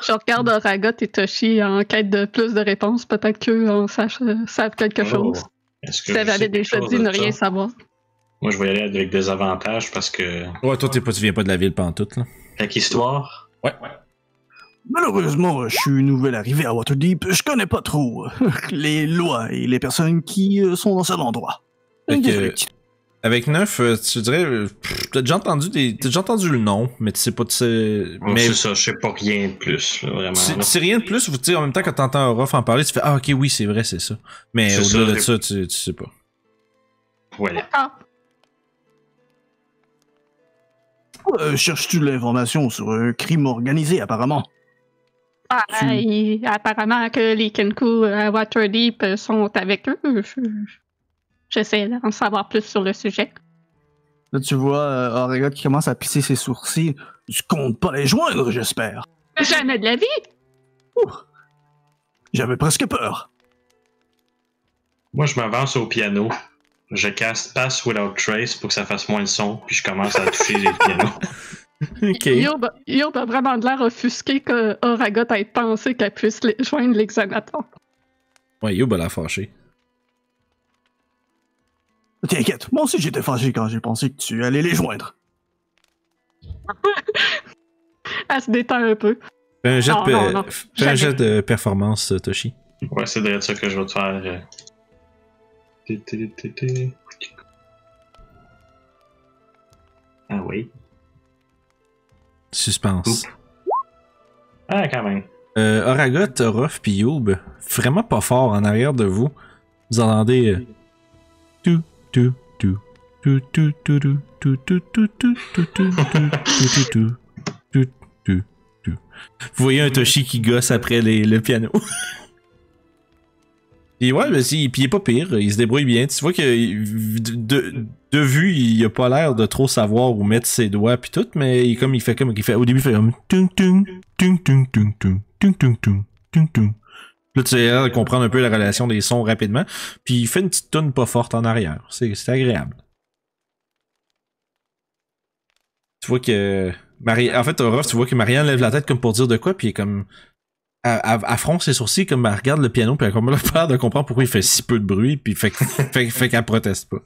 Je regarde Oragot et Toshi en quête de plus de réponses. Peut-être qu'eux savent quelque chose. Est-ce Tu que avais déjà dit ne rien savoir. Moi, je vais y aller avec des avantages parce que. Ouais, toi, tu viens pas de la ville pantoute, là. Avec histoire. Ouais. Malheureusement, je suis nouvel arrivé à Waterdeep. Je connais pas trop les lois et les personnes qui sont dans cet endroit. Fait que, avec 9, tu dirais, t'as déjà entendu le nom, mais tu sais pas, Mais c'est ça, je sais pas rien de plus, là, vraiment. C'est rien de plus, vous dire en même temps quand t'entends Orof en parler, tu fais ah ok oui c'est vrai c'est ça. Mais au-delà de ça, tu sais pas. Voilà. Cherches-tu de l'information sur un crime organisé apparemment? Apparemment que les Kenku à Waterdeep sont avec eux. J'essaie d'en savoir plus sur le sujet. Là, tu vois Auriga qui commence à pisser ses sourcils. Tu comptes pas les joindre, j'espère. Jamais de la vie! J'avais presque peur. Moi, je m'avance au piano. Je casse Pass Without Trace pour que ça fasse moins de son, puis je commence à toucher les pianos. Ok. Yob a vraiment de l'air offusqué que Oragot ait pensé qu'elle puisse joindre l'exanator. Ouais, Yob a l'air fâché. T'inquiète, moi aussi j'étais fâché quand j'ai pensé que tu allais les joindre. Elle se détend un peu. Fais un jet de performance, Toshi. Ouais, c'est d'ailleurs ça que je vais te faire. Ah oui. Suspense. Ah, quand même. Oragot, Orof pis Youb, vraiment pas fort en arrière de vous. Vous entendez tout. Vous voyez un Toshi qui gosse après le piano. Pis ouais, mais pis il est pas pire, il se débrouille bien. Tu vois que de vue, il a pas l'air de trop savoir où mettre ses doigts pis tout, mais il fait au début il fait comme tung tung tung tung tung tung tung tung tung tung tung. Là tu sais comprendre un peu la relation des sons rapidement, puis il fait une petite toune pas forte en arrière. C'est agréable. Tu vois que en fait Orof, tu vois que Marianne lève la tête comme pour dire de quoi, puis il est comme elle fronce ses sourcils comme elle regarde le piano, puis elle a comme peur de comprendre pourquoi il fait si peu de bruit, puis fait qu'elle proteste pas.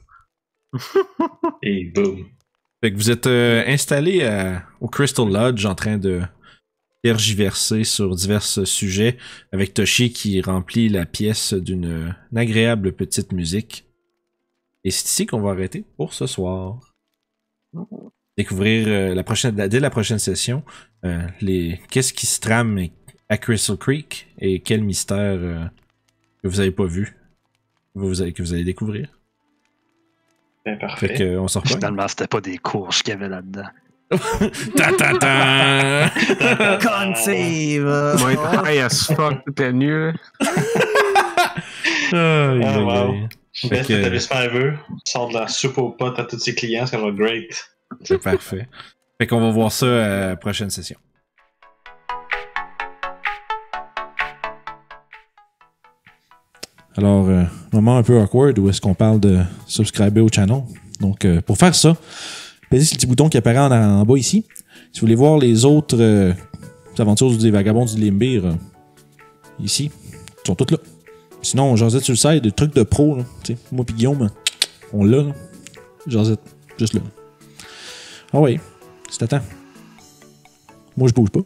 Et boum. Fait que vous êtes installé au Crystal Lodge en train de tergiverser sur divers sujets avec Toshi qui remplit la pièce d'une agréable petite musique. Et c'est ici qu'on va arrêter pour ce soir. Découvrir dès la prochaine session qu'est-ce qui se trame à Crystal Creek et quel mystère que vous avez pas vu que vous allez découvrir. Ben, parfait. Fait que on s'en reprend. Finalement, c'était pas des courses qu'il y avait là-dedans. Ta-ta-ta! Con save! Moi, être high as fuck toute la nuit, là. Wow. Fait Best que- établissement ever. Sort de la soupe aux potes à tous ses clients, ça va être great. C'est parfait. Fait qu'on va voir ça à la prochaine session. Alors, moment un peu awkward où est-ce qu'on parle de subscriber au channel. Donc, pour faire ça, pesez sur le petit bouton qui apparaît en bas ici. Si vous voulez voir les autres aventures des vagabonds du Limbir, ici, ils sont toutes là. Sinon, Josette sur le site, des trucs de pro, là, moi pis Guillaume, on l'a, Josette, juste là. Ah ouais, c'est à temps. Moi, je bouge pas.